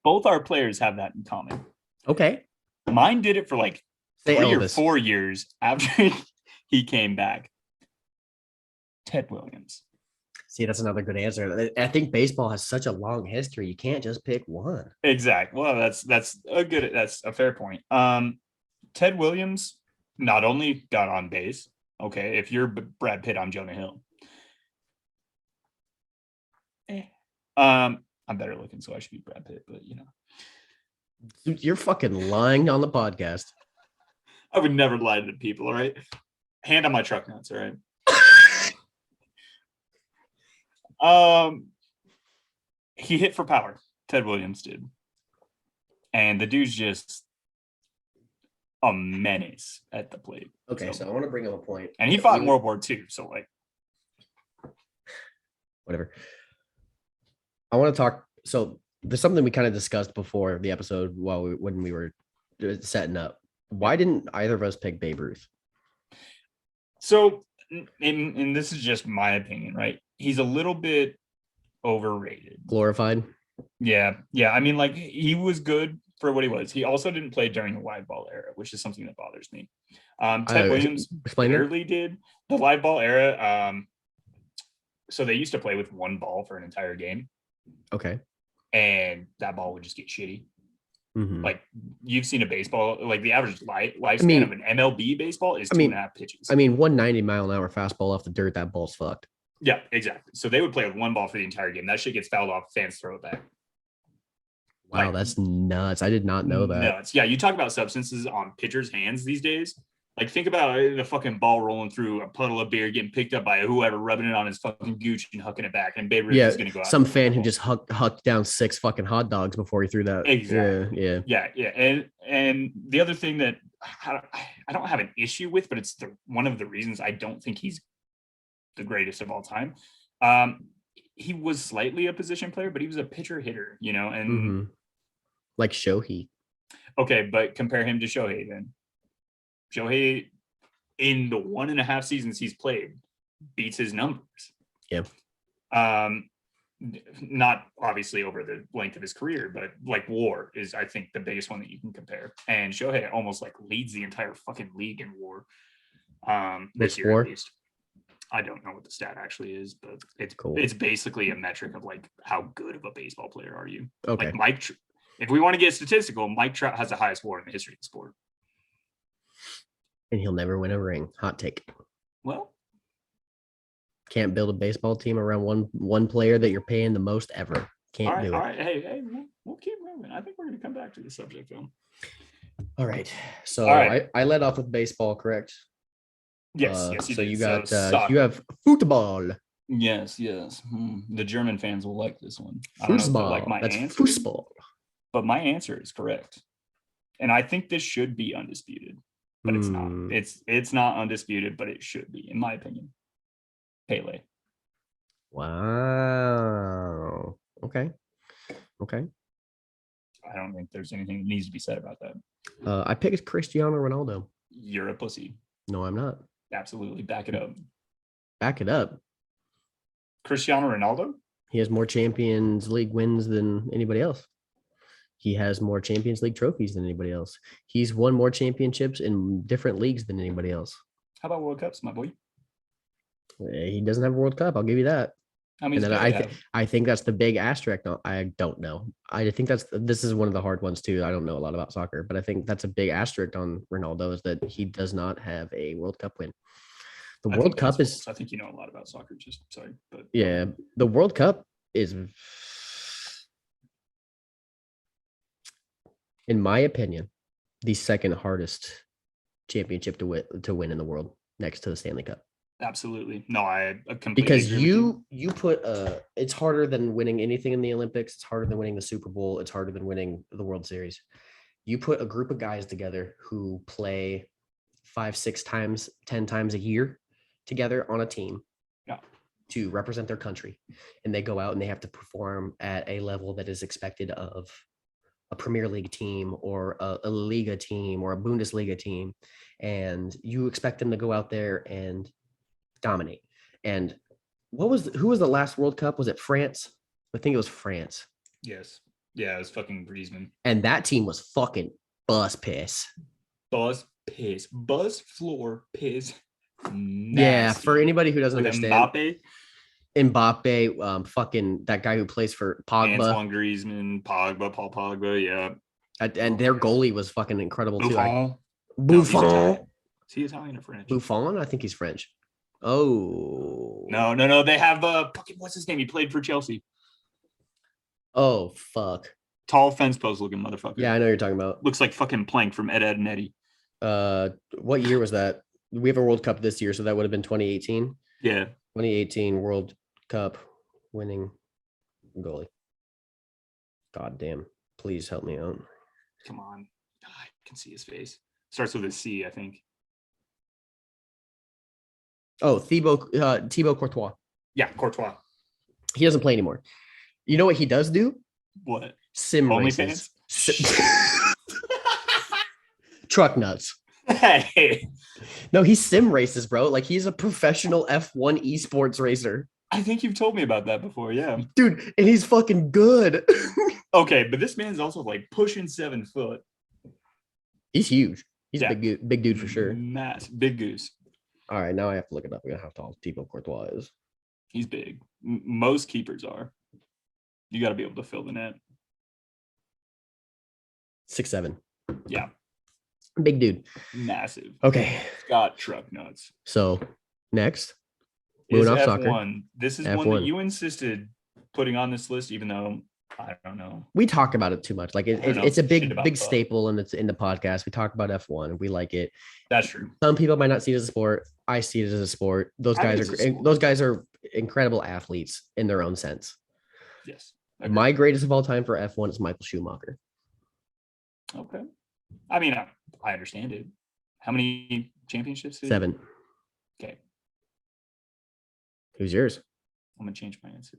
Speaker 2: Both our players have that in common.
Speaker 3: Okay,
Speaker 2: Mine did it for like
Speaker 3: say
Speaker 2: 3 or
Speaker 3: Elvis.
Speaker 2: 4 years after he came back. Ted Williams.
Speaker 3: See, that's another good answer. I think baseball has such a long history. You can't just pick one.
Speaker 2: Exactly. Well, that's a fair point. Ted Williams not only got on base. Okay, if you're Brad Pitt, I'm Jonah Hill. I'm better looking, so I should be Brad Pitt. But
Speaker 3: Dude, you're fucking lying on the podcast.
Speaker 2: I would never lie to the people. All right, hand on my truck nuts. All right. He hit for power. Ted Williams did, and the dude's just a menace at the plate.
Speaker 3: Okay, so I want to bring up a point.
Speaker 2: And he fought in World War II. So like,
Speaker 3: Whatever. I want to talk. So there's something we kind of discussed before the episode when we were setting up. Why didn't either of us pick Babe Ruth?
Speaker 2: so, and this is just my opinion, right? He's a little bit overrated.
Speaker 3: Glorified.
Speaker 2: Yeah. I mean, like he was good for what he was. He also didn't play during the live ball era, which is something that bothers me. Ted Williams
Speaker 3: Explain it.
Speaker 2: barely did the live ball era. So they used to play with one ball for an entire game,
Speaker 3: Okay.
Speaker 2: and that ball would just get shitty.
Speaker 3: Mhm.
Speaker 2: Like you've seen a baseball, like the average lifespan
Speaker 3: mean-
Speaker 2: of an MLB baseball is
Speaker 3: I
Speaker 2: 2.5 pitches.
Speaker 3: I mean, 190-mile-an-hour fastball off the dirt, that ball's fucked.
Speaker 2: Yeah, exactly. So they would play with one ball for the entire game. That shit gets fouled off, fans throw it back.
Speaker 3: Wow,
Speaker 2: Like,
Speaker 3: that's nuts. I did not know that.
Speaker 2: nuts. Yeah, you talk about substances on pitchers' hands these days. Like, think about the fucking ball rolling through a puddle of beer, getting picked up by whoever, rubbing it on his fucking gooch and hucking it back. And Babe Ruth
Speaker 3: Yeah,
Speaker 2: is going to go out.
Speaker 3: some fan who just hucked down 6 fucking hot dogs before he threw that.
Speaker 2: Exactly.
Speaker 3: Yeah.
Speaker 2: And the other thing that I don't have an issue with, but it's one of the reasons I don't think he's the greatest of all time. He was slightly a position player, but he was a pitcher hitter, and
Speaker 3: Mm-hmm. Like Shohei.
Speaker 2: okay, but compare him to Shohei then. Shohei, in the 1.5 seasons he's played, beats his numbers.
Speaker 3: Yeah.
Speaker 2: Not obviously over the length of his career, but like WAR is, I think, the biggest one that you can compare. And Shohei almost like leads the entire fucking league in WAR. This year
Speaker 3: WAR?
Speaker 2: at least. I don't know what the stat actually is, but it's
Speaker 3: Cool.
Speaker 2: It's basically a metric of like how good of a baseball player are you.
Speaker 3: Okay.
Speaker 2: Like if we want to get statistical, Mike Trout has the highest WAR in the history of the sport.
Speaker 3: And he'll never win a ring. Hot take.
Speaker 2: Well,
Speaker 3: Can't build a baseball team around one player that you're paying the most ever. Can't do it.
Speaker 2: all right. Hey, we'll keep moving. I think we're going to come back to the subject, though.
Speaker 3: All right. So
Speaker 2: All right.
Speaker 3: I led off with baseball, correct?
Speaker 2: Yes,
Speaker 3: So
Speaker 2: did.
Speaker 3: you got
Speaker 2: soccer.
Speaker 3: you have football.
Speaker 2: Yes. The German fans will like this one. I don't know if they'll
Speaker 3: Football.
Speaker 2: like my
Speaker 3: That's
Speaker 2: answer,
Speaker 3: football.
Speaker 2: but my answer is correct. And I think this should be undisputed, but it's not. It's not undisputed, but it should be, in my opinion. Pele.
Speaker 3: Wow. Okay.
Speaker 2: I don't think there's anything that needs to be said about that.
Speaker 3: I picked Cristiano Ronaldo.
Speaker 2: You're a pussy.
Speaker 3: No, I'm not.
Speaker 2: Absolutely. Back it up.
Speaker 3: Back it up.
Speaker 2: Cristiano Ronaldo?
Speaker 3: He has more Champions League wins than anybody else. He has more Champions League trophies than anybody else. He's won more championships in different leagues than anybody else.
Speaker 2: How about World Cups, my boy?
Speaker 3: He doesn't have a World Cup. I'll give you that.
Speaker 2: How many?
Speaker 3: And then I think that's the big asterisk. I don't know. I think this is one of the hard ones too. I don't know a lot about soccer, but I think that's a big asterisk on Ronaldo is that he does not have a World Cup win. The World Cup is.
Speaker 2: I think you know a lot about soccer. Just sorry, but
Speaker 3: Yeah, the World Cup is, in my opinion, the second hardest championship to win in the world, next to the Stanley Cup.
Speaker 2: Absolutely. No, I completely
Speaker 3: Because
Speaker 2: agree with
Speaker 3: you put it's harder than winning anything in the Olympics. It's harder than winning the Super Bowl. It's harder than winning the World Series. You put a group of guys together who play 5, 6 times, 10 times a year together on a team to represent their country. And they go out and they have to perform at a level that is expected of a Premier League team or a Liga team or a Bundesliga team. And you expect them to go out there and dominate. And who was the last World Cup? Was it France? I think it was France.
Speaker 2: Yes. Yeah, it was fucking Griezmann.
Speaker 3: And that team was fucking buzz piss.
Speaker 2: Buzz piss. Buzz floor piss. Nasty.
Speaker 3: Yeah, for anybody who doesn't
Speaker 2: With
Speaker 3: understand. Mbappe, fucking that guy who plays for Pogba.
Speaker 2: Antoine Griezmann, Pogba, Paul Pogba, yeah.
Speaker 3: And their goalie was fucking incredible too.
Speaker 2: Buffon.
Speaker 3: Buffon.
Speaker 2: No, is he Italian or French?
Speaker 3: Buffon? I think he's French. Oh.
Speaker 2: No. They have fucking what's his name? He played for Chelsea.
Speaker 3: Oh, fuck.
Speaker 2: Tall fence post looking motherfucker.
Speaker 3: Yeah, I know what you're talking about.
Speaker 2: Looks like fucking Plank from Ed, Ed and Eddie.
Speaker 3: What year was that? We have a World Cup this year, so that would have been 2018.
Speaker 2: Yeah.
Speaker 3: 2018 World Cup winning goalie. God damn. Please help me out.
Speaker 2: Come on. I can see his face. Starts with a C, I think.
Speaker 3: Oh, Thibaut Courtois.
Speaker 2: Yeah, Courtois.
Speaker 3: He doesn't play anymore. You know what he does do?
Speaker 2: What?
Speaker 3: Sim races. Truck nuts.
Speaker 2: Hey.
Speaker 3: No, he sim races, bro. Like he's a professional F1 esports racer.
Speaker 2: I think you've told me about that before, yeah.
Speaker 3: Dude, and he's fucking good.
Speaker 2: Okay, but this man's also like pushing 7 foot.
Speaker 3: He's huge. He's
Speaker 2: Yeah.
Speaker 3: a big dude for sure.
Speaker 2: Big goose.
Speaker 3: All right, now I have to look it up. We got how tall Thibaut Courtois is.
Speaker 2: He's big. Most keepers are. You got to be able to fill the net.
Speaker 3: 6'7".
Speaker 2: Yeah.
Speaker 3: Big dude.
Speaker 2: Massive.
Speaker 3: Okay.
Speaker 2: Got truck nuts.
Speaker 3: So next,
Speaker 2: Is
Speaker 3: moving off
Speaker 2: F1.
Speaker 3: soccer.
Speaker 2: This is one
Speaker 3: F1.
Speaker 2: that you insisted putting on this list, even though I don't know.
Speaker 3: We talk about it too much. Like
Speaker 2: I don't know
Speaker 3: it's a
Speaker 2: shit
Speaker 3: big
Speaker 2: about
Speaker 3: big
Speaker 2: both.
Speaker 3: staple, and it's in the podcast. We talk about F1. We like it.
Speaker 2: That's true.
Speaker 3: Some people might not see it as a sport. I see it as a sport. Those
Speaker 2: I think
Speaker 3: guys
Speaker 2: it's a
Speaker 3: are
Speaker 2: sport.
Speaker 3: those guys are incredible athletes in their own sense.
Speaker 2: Yes. Agreed.
Speaker 3: My greatest of all time for F1 is Michael Schumacher.
Speaker 2: Okay. I mean, I understand it. How many championships?
Speaker 3: 7.
Speaker 2: Okay.
Speaker 3: Who's yours?
Speaker 2: I'm gonna change my answer.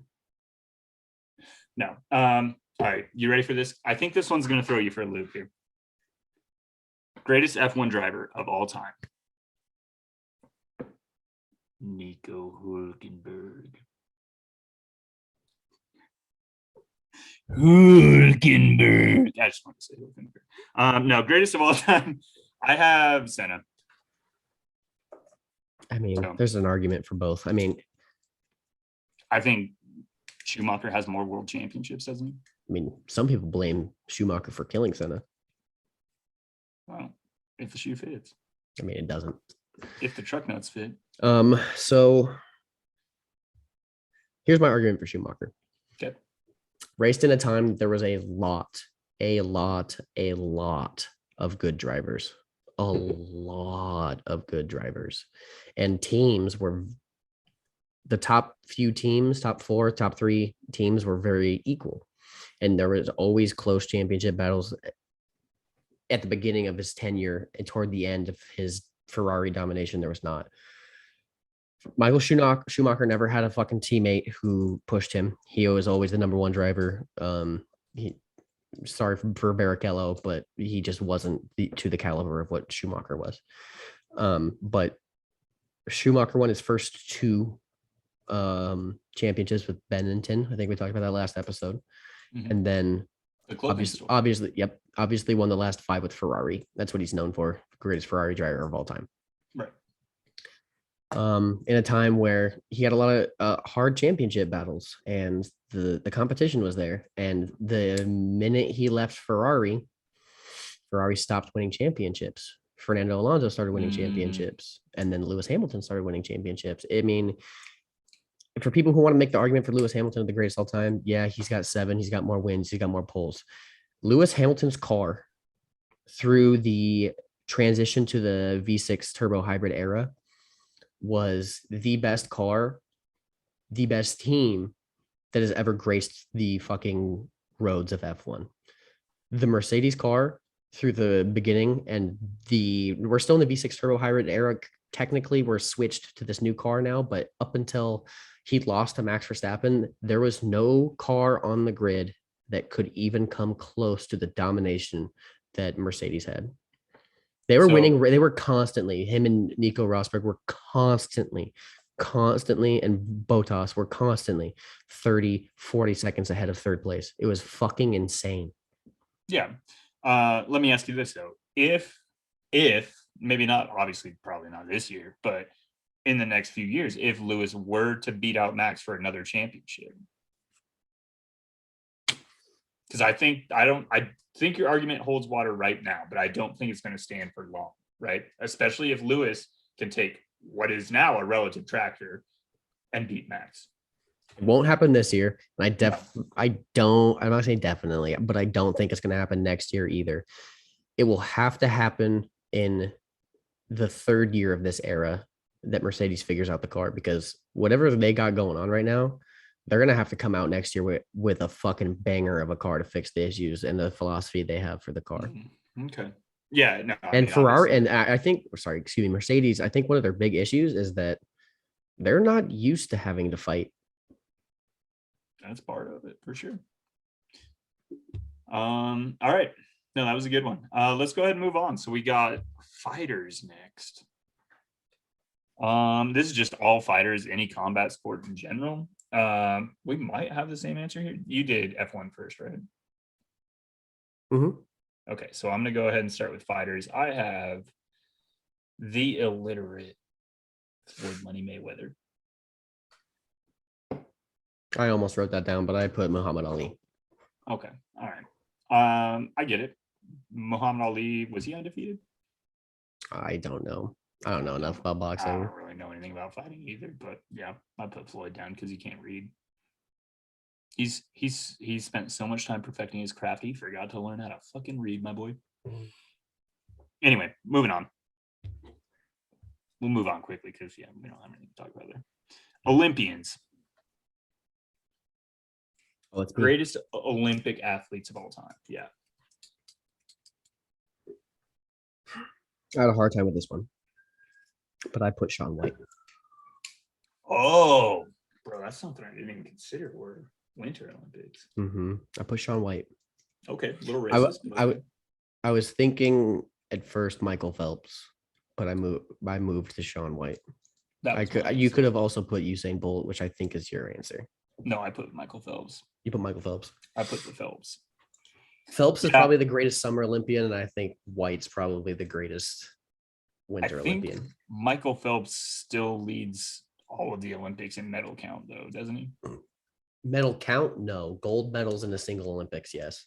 Speaker 2: No. All right. You ready for this? I think this one's gonna throw you for a loop here. Greatest F1 driver of all time. Nico Hülkenberg. Hülkenberg. I just want to say Hülkenberg. No, greatest of all time. I have Senna.
Speaker 3: I mean,
Speaker 2: So-
Speaker 3: there's an argument for both. I mean,
Speaker 2: I think Schumacher has more world championships, doesn't he?
Speaker 3: some people blame Schumacher for killing Senna.
Speaker 2: Well, if the shoe fits,
Speaker 3: I mean, it doesn't.
Speaker 2: if the truck nuts fit.
Speaker 3: So here's my argument for Schumacher.
Speaker 2: Okay.
Speaker 3: Raced in a time there was a lot of good drivers. A lot of good drivers. And teams were the top few teams, top 4, top 3 teams were very equal. And there was always close championship battles at the beginning of his tenure, and toward the end of his Ferrari domination, there was not. Michael Schumacher never had a fucking teammate who pushed him. He was always the number 1 driver. Sorry for Barrichello, but he just wasn't to the caliber of what Schumacher was. But Schumacher won his first 2 championships with Benetton. I think we talked about that last episode.
Speaker 2: Mhm.
Speaker 3: And then
Speaker 2: The clothing store.
Speaker 3: obviously won the last 5 with Ferrari. That's what he's known for. Greatest Ferrari driver of all time.
Speaker 2: Right.
Speaker 3: In a time where he had a lot of hard championship battles, and the competition was there. And the minute he left Ferrari stopped winning championships. Fernando Alonso started winning championships, and then Lewis Hamilton started winning championships. I mean, for people who want to make the argument for Lewis Hamilton the greatest all time, yeah, he's got 7, he's got more wins, he's got more poles. Lewis Hamilton's car through the transition to the V6 turbo hybrid era was the best car, the best team that has ever graced the fucking roads of F1. The Mercedes car through the beginning, and we're still in the V6 turbo hybrid era. Technically, we're switched to this new car now, but up until he lost to Max Verstappen, there was no car on the grid that could even come close to the domination that Mercedes had. They were winning. They were constantly, him and Nico Rosberg were constantly, and Bottas were constantly 30, 40 seconds ahead of third place. It was fucking insane.
Speaker 2: Yeah. Let me ask you this though. If maybe not, obviously probably not this year, but in the next few years, if Lewis were to beat out Max for another championship, because I think your argument holds water right now, but I don't think it's going to stand for long, right? Especially if Lewis can take what is now a relative tractor and beat Max.
Speaker 3: It won't happen this year. And I'm not saying definitely, but I don't think it's going to happen next year either. It will have to happen in the 3rd year of this era that Mercedes figures out the car, because whatever they got going on right now, they're going to have to come out next year with a fucking banger of a car to fix the issues and the philosophy they have for the car.
Speaker 2: Okay. Yeah. No.
Speaker 3: And Ferrari, and I think, Mercedes, I think one of their big issues is that they're not used to having to fight.
Speaker 2: That's part of it for sure. All right. No, that was a good one. Let's go ahead and move on. So we got fighters next. This is just all fighters, any combat sport in general. We might have the same answer here. You did F1 first, right?
Speaker 3: Mm-hmm.
Speaker 2: Okay, so I'm gonna go ahead and start with fighters. I have the illiterate Floyd Money Mayweather.
Speaker 3: I almost wrote that down, but I put Muhammad Ali.
Speaker 2: Okay, all right. I get it. Muhammad Ali, was he undefeated?
Speaker 3: I don't know. I don't know enough about
Speaker 2: I
Speaker 3: boxing.
Speaker 2: don't really know anything about fighting either, but yeah, I put Floyd down because he can't read. He's spent so much time perfecting his craft, he forgot to learn how to fucking read, my boy. Anyway, moving on. We'll move on quickly because we don't have anything to talk about there. Olympians.
Speaker 3: Oh, it's
Speaker 2: Greatest Olympic athletes of all time. Yeah.
Speaker 3: I had a hard time with this one, but I put Shaun White.
Speaker 2: Oh, bro, that's something I didn't even consider. Were Winter Olympics.
Speaker 3: I put Shaun White.
Speaker 2: Okay, a little racist.
Speaker 3: I was thinking at first Michael Phelps, but I moved to Shaun White. You could have also put Usain Bolt, which I think is your answer.
Speaker 2: No, I put Michael Phelps.
Speaker 3: You put Michael Phelps.
Speaker 2: I put the Phelps.
Speaker 3: Phelps is probably the greatest summer Olympian, and I think White's probably the greatest winter Olympian.
Speaker 2: Michael Phelps still leads all of the Olympics in medal count, though, doesn't he?
Speaker 3: Medal count? No. Gold medals in a single Olympics, yes.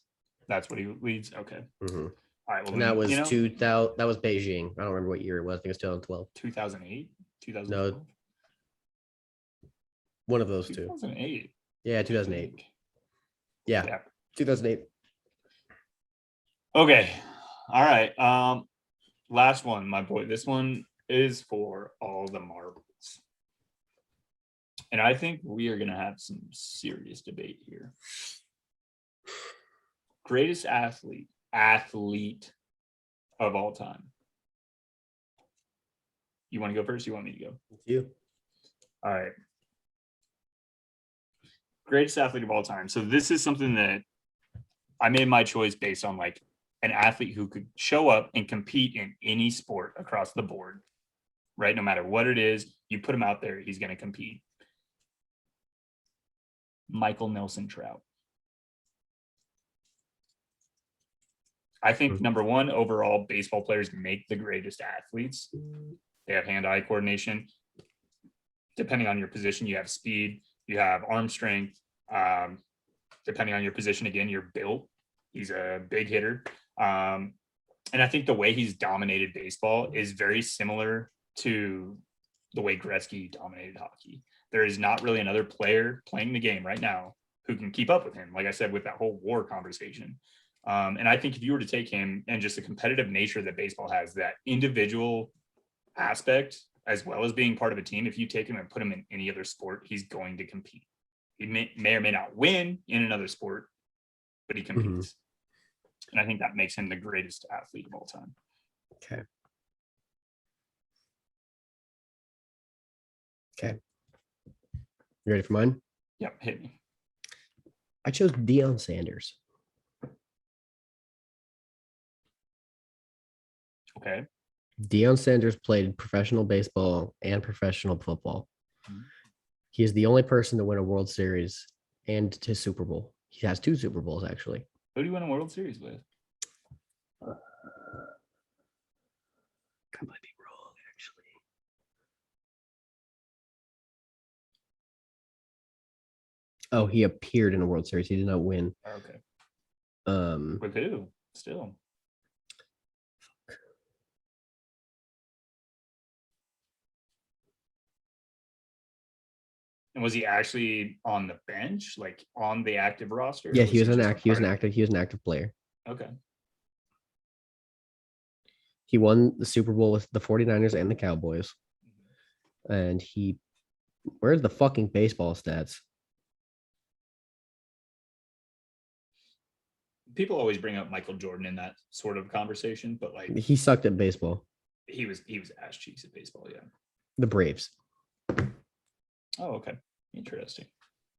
Speaker 2: That's what he leads? Okay.
Speaker 3: Mm-hmm.
Speaker 2: All right. Well,
Speaker 3: and that was 2000. That was Beijing. I don't remember what year it was. I think it was 2012.
Speaker 2: 2008? 2012?
Speaker 3: No. One of those
Speaker 2: 2008.
Speaker 3: Two. Yeah, 2008. Yeah. 2008.
Speaker 2: Okay. All right. Last one, my boy. This one is for all the marbles. And I think we are going to have some serious debate here. Greatest athlete of all time. You want to go first? You want me to go?
Speaker 3: You.
Speaker 2: All right. Greatest athlete of all time. So this is something that I made my choice based on like an athlete who could show up and compete in any sport across the board, right? No matter what it is, you put him out there, he's going to compete. Michael Nelson Trout. I think number one, overall, baseball players make the greatest athletes. They have hand-eye coordination. Depending on your position, you have speed, you have arm strength. Depending on your position, again, you're built. He's a big hitter. And I think the way he's dominated baseball is very similar to the way Gretzky dominated hockey. There is not really another player playing the game right now who can keep up with him. Like I said, with that whole war conversation. And I think if you were to take him and just the competitive nature that baseball has, that individual aspect, as well as being part of a team, if you take him and put him in any other sport, he's going to compete. He may or may not win in another sport, but he competes. And I think that makes him the greatest athlete of all time.
Speaker 3: Okay. You ready for mine?
Speaker 2: Yep, hit me.
Speaker 3: I chose Deion Sanders.
Speaker 2: Okay.
Speaker 3: Deion Sanders played professional baseball and professional football. He is the only person to win a World Series and to Super Bowl. He has 2 Super Bowls, actually.
Speaker 2: Who do you win a World Series with?
Speaker 3: I might be wrong, actually. Oh, he appeared in a World Series. He did not win.
Speaker 2: Okay. With who? Still. And was he actually on the bench, like on the active roster?
Speaker 3: Yeah, he was an active player.
Speaker 2: Okay.
Speaker 3: He won the Super Bowl with the 49ers and the Cowboys. And where's the fucking baseball stats?
Speaker 2: People always bring up Michael Jordan in that sort of conversation, but like
Speaker 3: he sucked at baseball.
Speaker 2: He was ass cheeks at baseball, yeah.
Speaker 3: The Braves.
Speaker 2: Oh, okay. Interesting.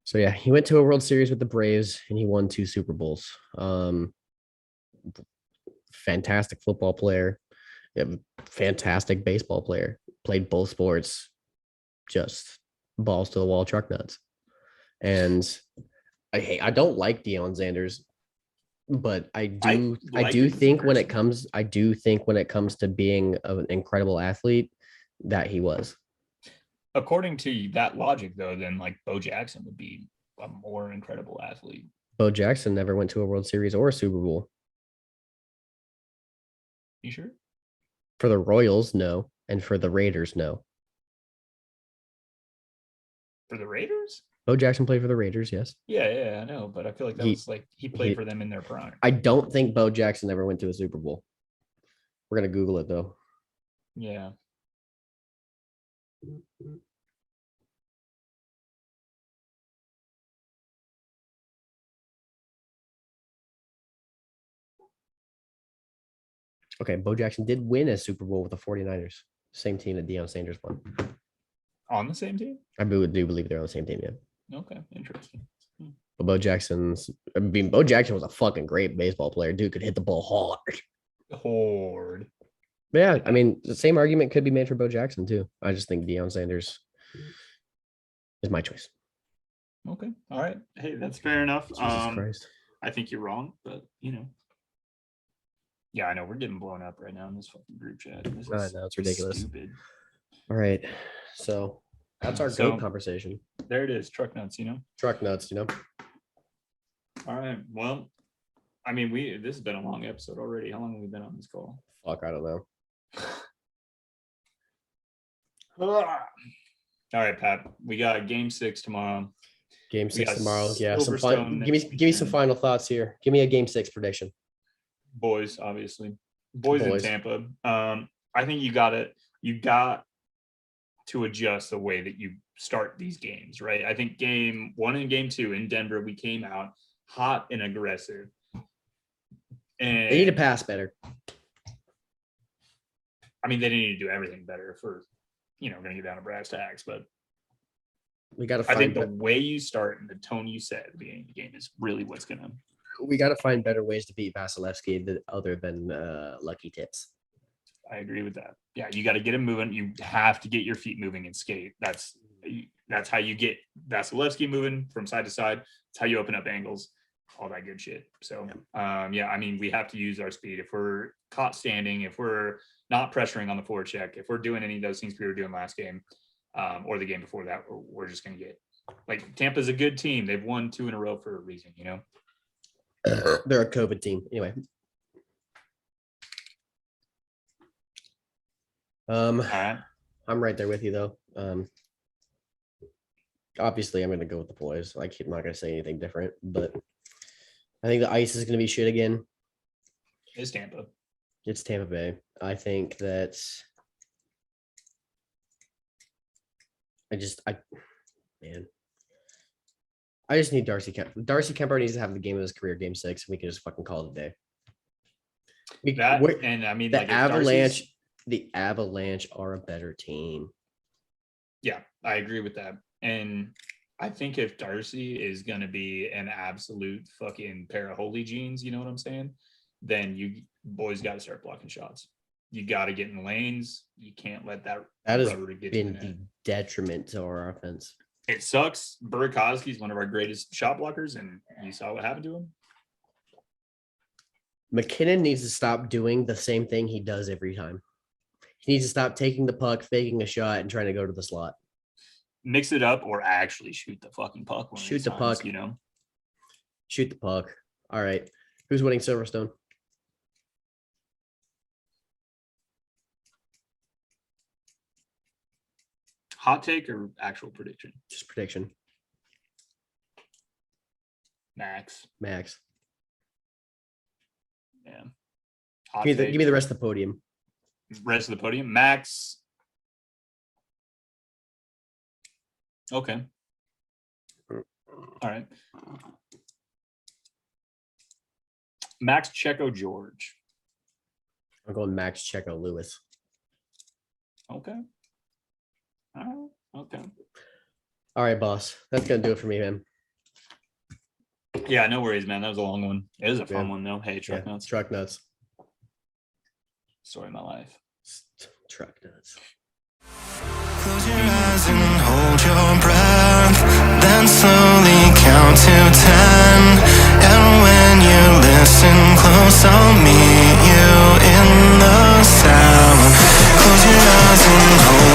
Speaker 3: So yeah, he went to a World Series with the Braves and he won 2 Super Bowls. Fantastic football player. Fantastic baseball player. Played both sports. Just balls to the wall truck nuts. And I don't like Deion Sanders, but I do think when it comes to being an incredible athlete that he was.
Speaker 2: According to that logic, though, then like Bo Jackson would be a more incredible athlete.
Speaker 3: Bo Jackson never went to a World Series or a Super Bowl.
Speaker 2: You sure?
Speaker 3: For the Royals, no. And for the Raiders, no.
Speaker 2: For the Raiders?
Speaker 3: Bo Jackson played for the Raiders, yes.
Speaker 2: Yeah, I know, but I feel like that
Speaker 3: He-
Speaker 2: was like he played
Speaker 3: he-
Speaker 2: for them in their prime.
Speaker 3: I don't think Bo Jackson ever went to a Super Bowl. We're gonna Google it though.
Speaker 2: Yeah.
Speaker 3: Okay, Bo Jackson did win a Super Bowl with the 49ers. Same team that Deion Sanders won.
Speaker 2: On the same team?
Speaker 3: Do believe they're on the same team, yeah.
Speaker 2: Okay, interesting.
Speaker 3: But Bo Jackson was a fucking great baseball player. Dude could hit the ball hard.
Speaker 2: Horde.
Speaker 3: But yeah, I mean, the same argument could be made for Bo Jackson too. I just think Deion Sanders is my choice.
Speaker 2: Okay. All right. Hey, that's fair enough.
Speaker 3: Jesus Christ.
Speaker 2: I think you're wrong, but yeah, I know we're getting blown up right now in this fucking group chat. This
Speaker 3: I
Speaker 2: is
Speaker 3: know, it's ridiculous.
Speaker 2: Stupid.
Speaker 3: All right. So that's our
Speaker 2: So-
Speaker 3: GOAT conversation.
Speaker 2: There it is. Truck nuts,
Speaker 3: Truck nuts,
Speaker 2: All right. Well, I mean, this has been a long episode already. How long have we been on this call?
Speaker 3: Fuck, I don't know.
Speaker 2: All right, Pat. We got game 6 tomorrow.
Speaker 3: Game
Speaker 2: We
Speaker 3: 6
Speaker 2: got
Speaker 3: tomorrow. Yeah.
Speaker 2: Silverstone
Speaker 3: Give me some
Speaker 2: next
Speaker 3: final thoughts here. Give me a game 6 prediction.
Speaker 2: Boys, obviously. Boys in
Speaker 3: Boys.
Speaker 2: Tampa. I think you got to adjust the way that you start these games, right? I think game 1 and game 2 in Denver, we came out hot and aggressive. And
Speaker 3: They need to pass better.
Speaker 2: I mean, they didn't need to do everything better if we're, going to get down to brass tacks. But
Speaker 3: We got to
Speaker 2: I think
Speaker 3: find.
Speaker 2: the way you start and the tone you set at the beginning of the game is really what's going to.
Speaker 3: We got to find better ways to beat Vasilevsky other than lucky tips.
Speaker 2: I agree with that. Yeah, you got to get him moving. You have to get your feet moving and skate. That's how you get Vasilevsky moving from side to side. It's how you open up angles, all that good shit. So, yeah, I mean, we have to use our speed. If we're caught standing, if we're not pressuring on the forecheck, if we're doing any of those things we were doing last game or the game before that, we're just going to get like Tampa's a good team. They've won 2 in a row for a reason,
Speaker 3: They're a COVID team. Anyway.
Speaker 2: All right.
Speaker 3: I'm right there with you though. Obviously I'm gonna go with the boys. I'm not gonna say anything different, but I think the ice is gonna be shit again.
Speaker 2: It's Tampa.
Speaker 3: It's Tampa Bay. I think that I just need Darcy Kemp. Darcy Kemper needs to have the game of his career, game 6, and we can just fucking call it a day.
Speaker 2: And I mean,
Speaker 3: The
Speaker 2: like, if Darcy's-
Speaker 3: Avalanche, the Avalanche are a better team.
Speaker 2: Yeah, I agree with that. And I think if Darcy is going to be an absolute fucking pair of holy jeans, you know what I'm saying? Then you boys got to start blocking shots. You got to get in the lanes. You can't let that
Speaker 3: That has
Speaker 2: rubber get
Speaker 3: been
Speaker 2: in the net.
Speaker 3: the detriment to our offense.
Speaker 2: It sucks. Burakovsky is one of our greatest shot blockers, and you saw what happened to him.
Speaker 3: McKinnon needs to stop doing the same thing he does every time. He needs to stop taking the puck, faking a shot, and trying to go to the slot.
Speaker 2: Mix it up or actually shoot the fucking puck. one of
Speaker 3: Shoot
Speaker 2: these
Speaker 3: the
Speaker 2: times,
Speaker 3: puck. Shoot the puck. All right. Who's winning Silverstone?
Speaker 2: Hot take or actual prediction?
Speaker 3: Just prediction.
Speaker 2: Max.
Speaker 3: Max.
Speaker 2: Yeah. Hot
Speaker 3: Give
Speaker 2: take.
Speaker 3: me the rest of the podium.
Speaker 2: Rest of the podium. Max. Okay. All right. Max Checo George.
Speaker 3: I'm going Max Checo Lewis.
Speaker 2: Okay. All right. Okay.
Speaker 3: All right, boss. That's gonna do it for me, man.
Speaker 2: Yeah, no worries, man. That was a long one. It was a fun
Speaker 3: Yeah.
Speaker 2: one, though. Hey, truck nuts.
Speaker 3: Truck nuts.
Speaker 2: Story of my life.
Speaker 3: Truck nuts.
Speaker 1: Close your eyes and hold your breath, then slowly count to 10. And when you listen close, I'll meet you in the sound. Close your eyes and hold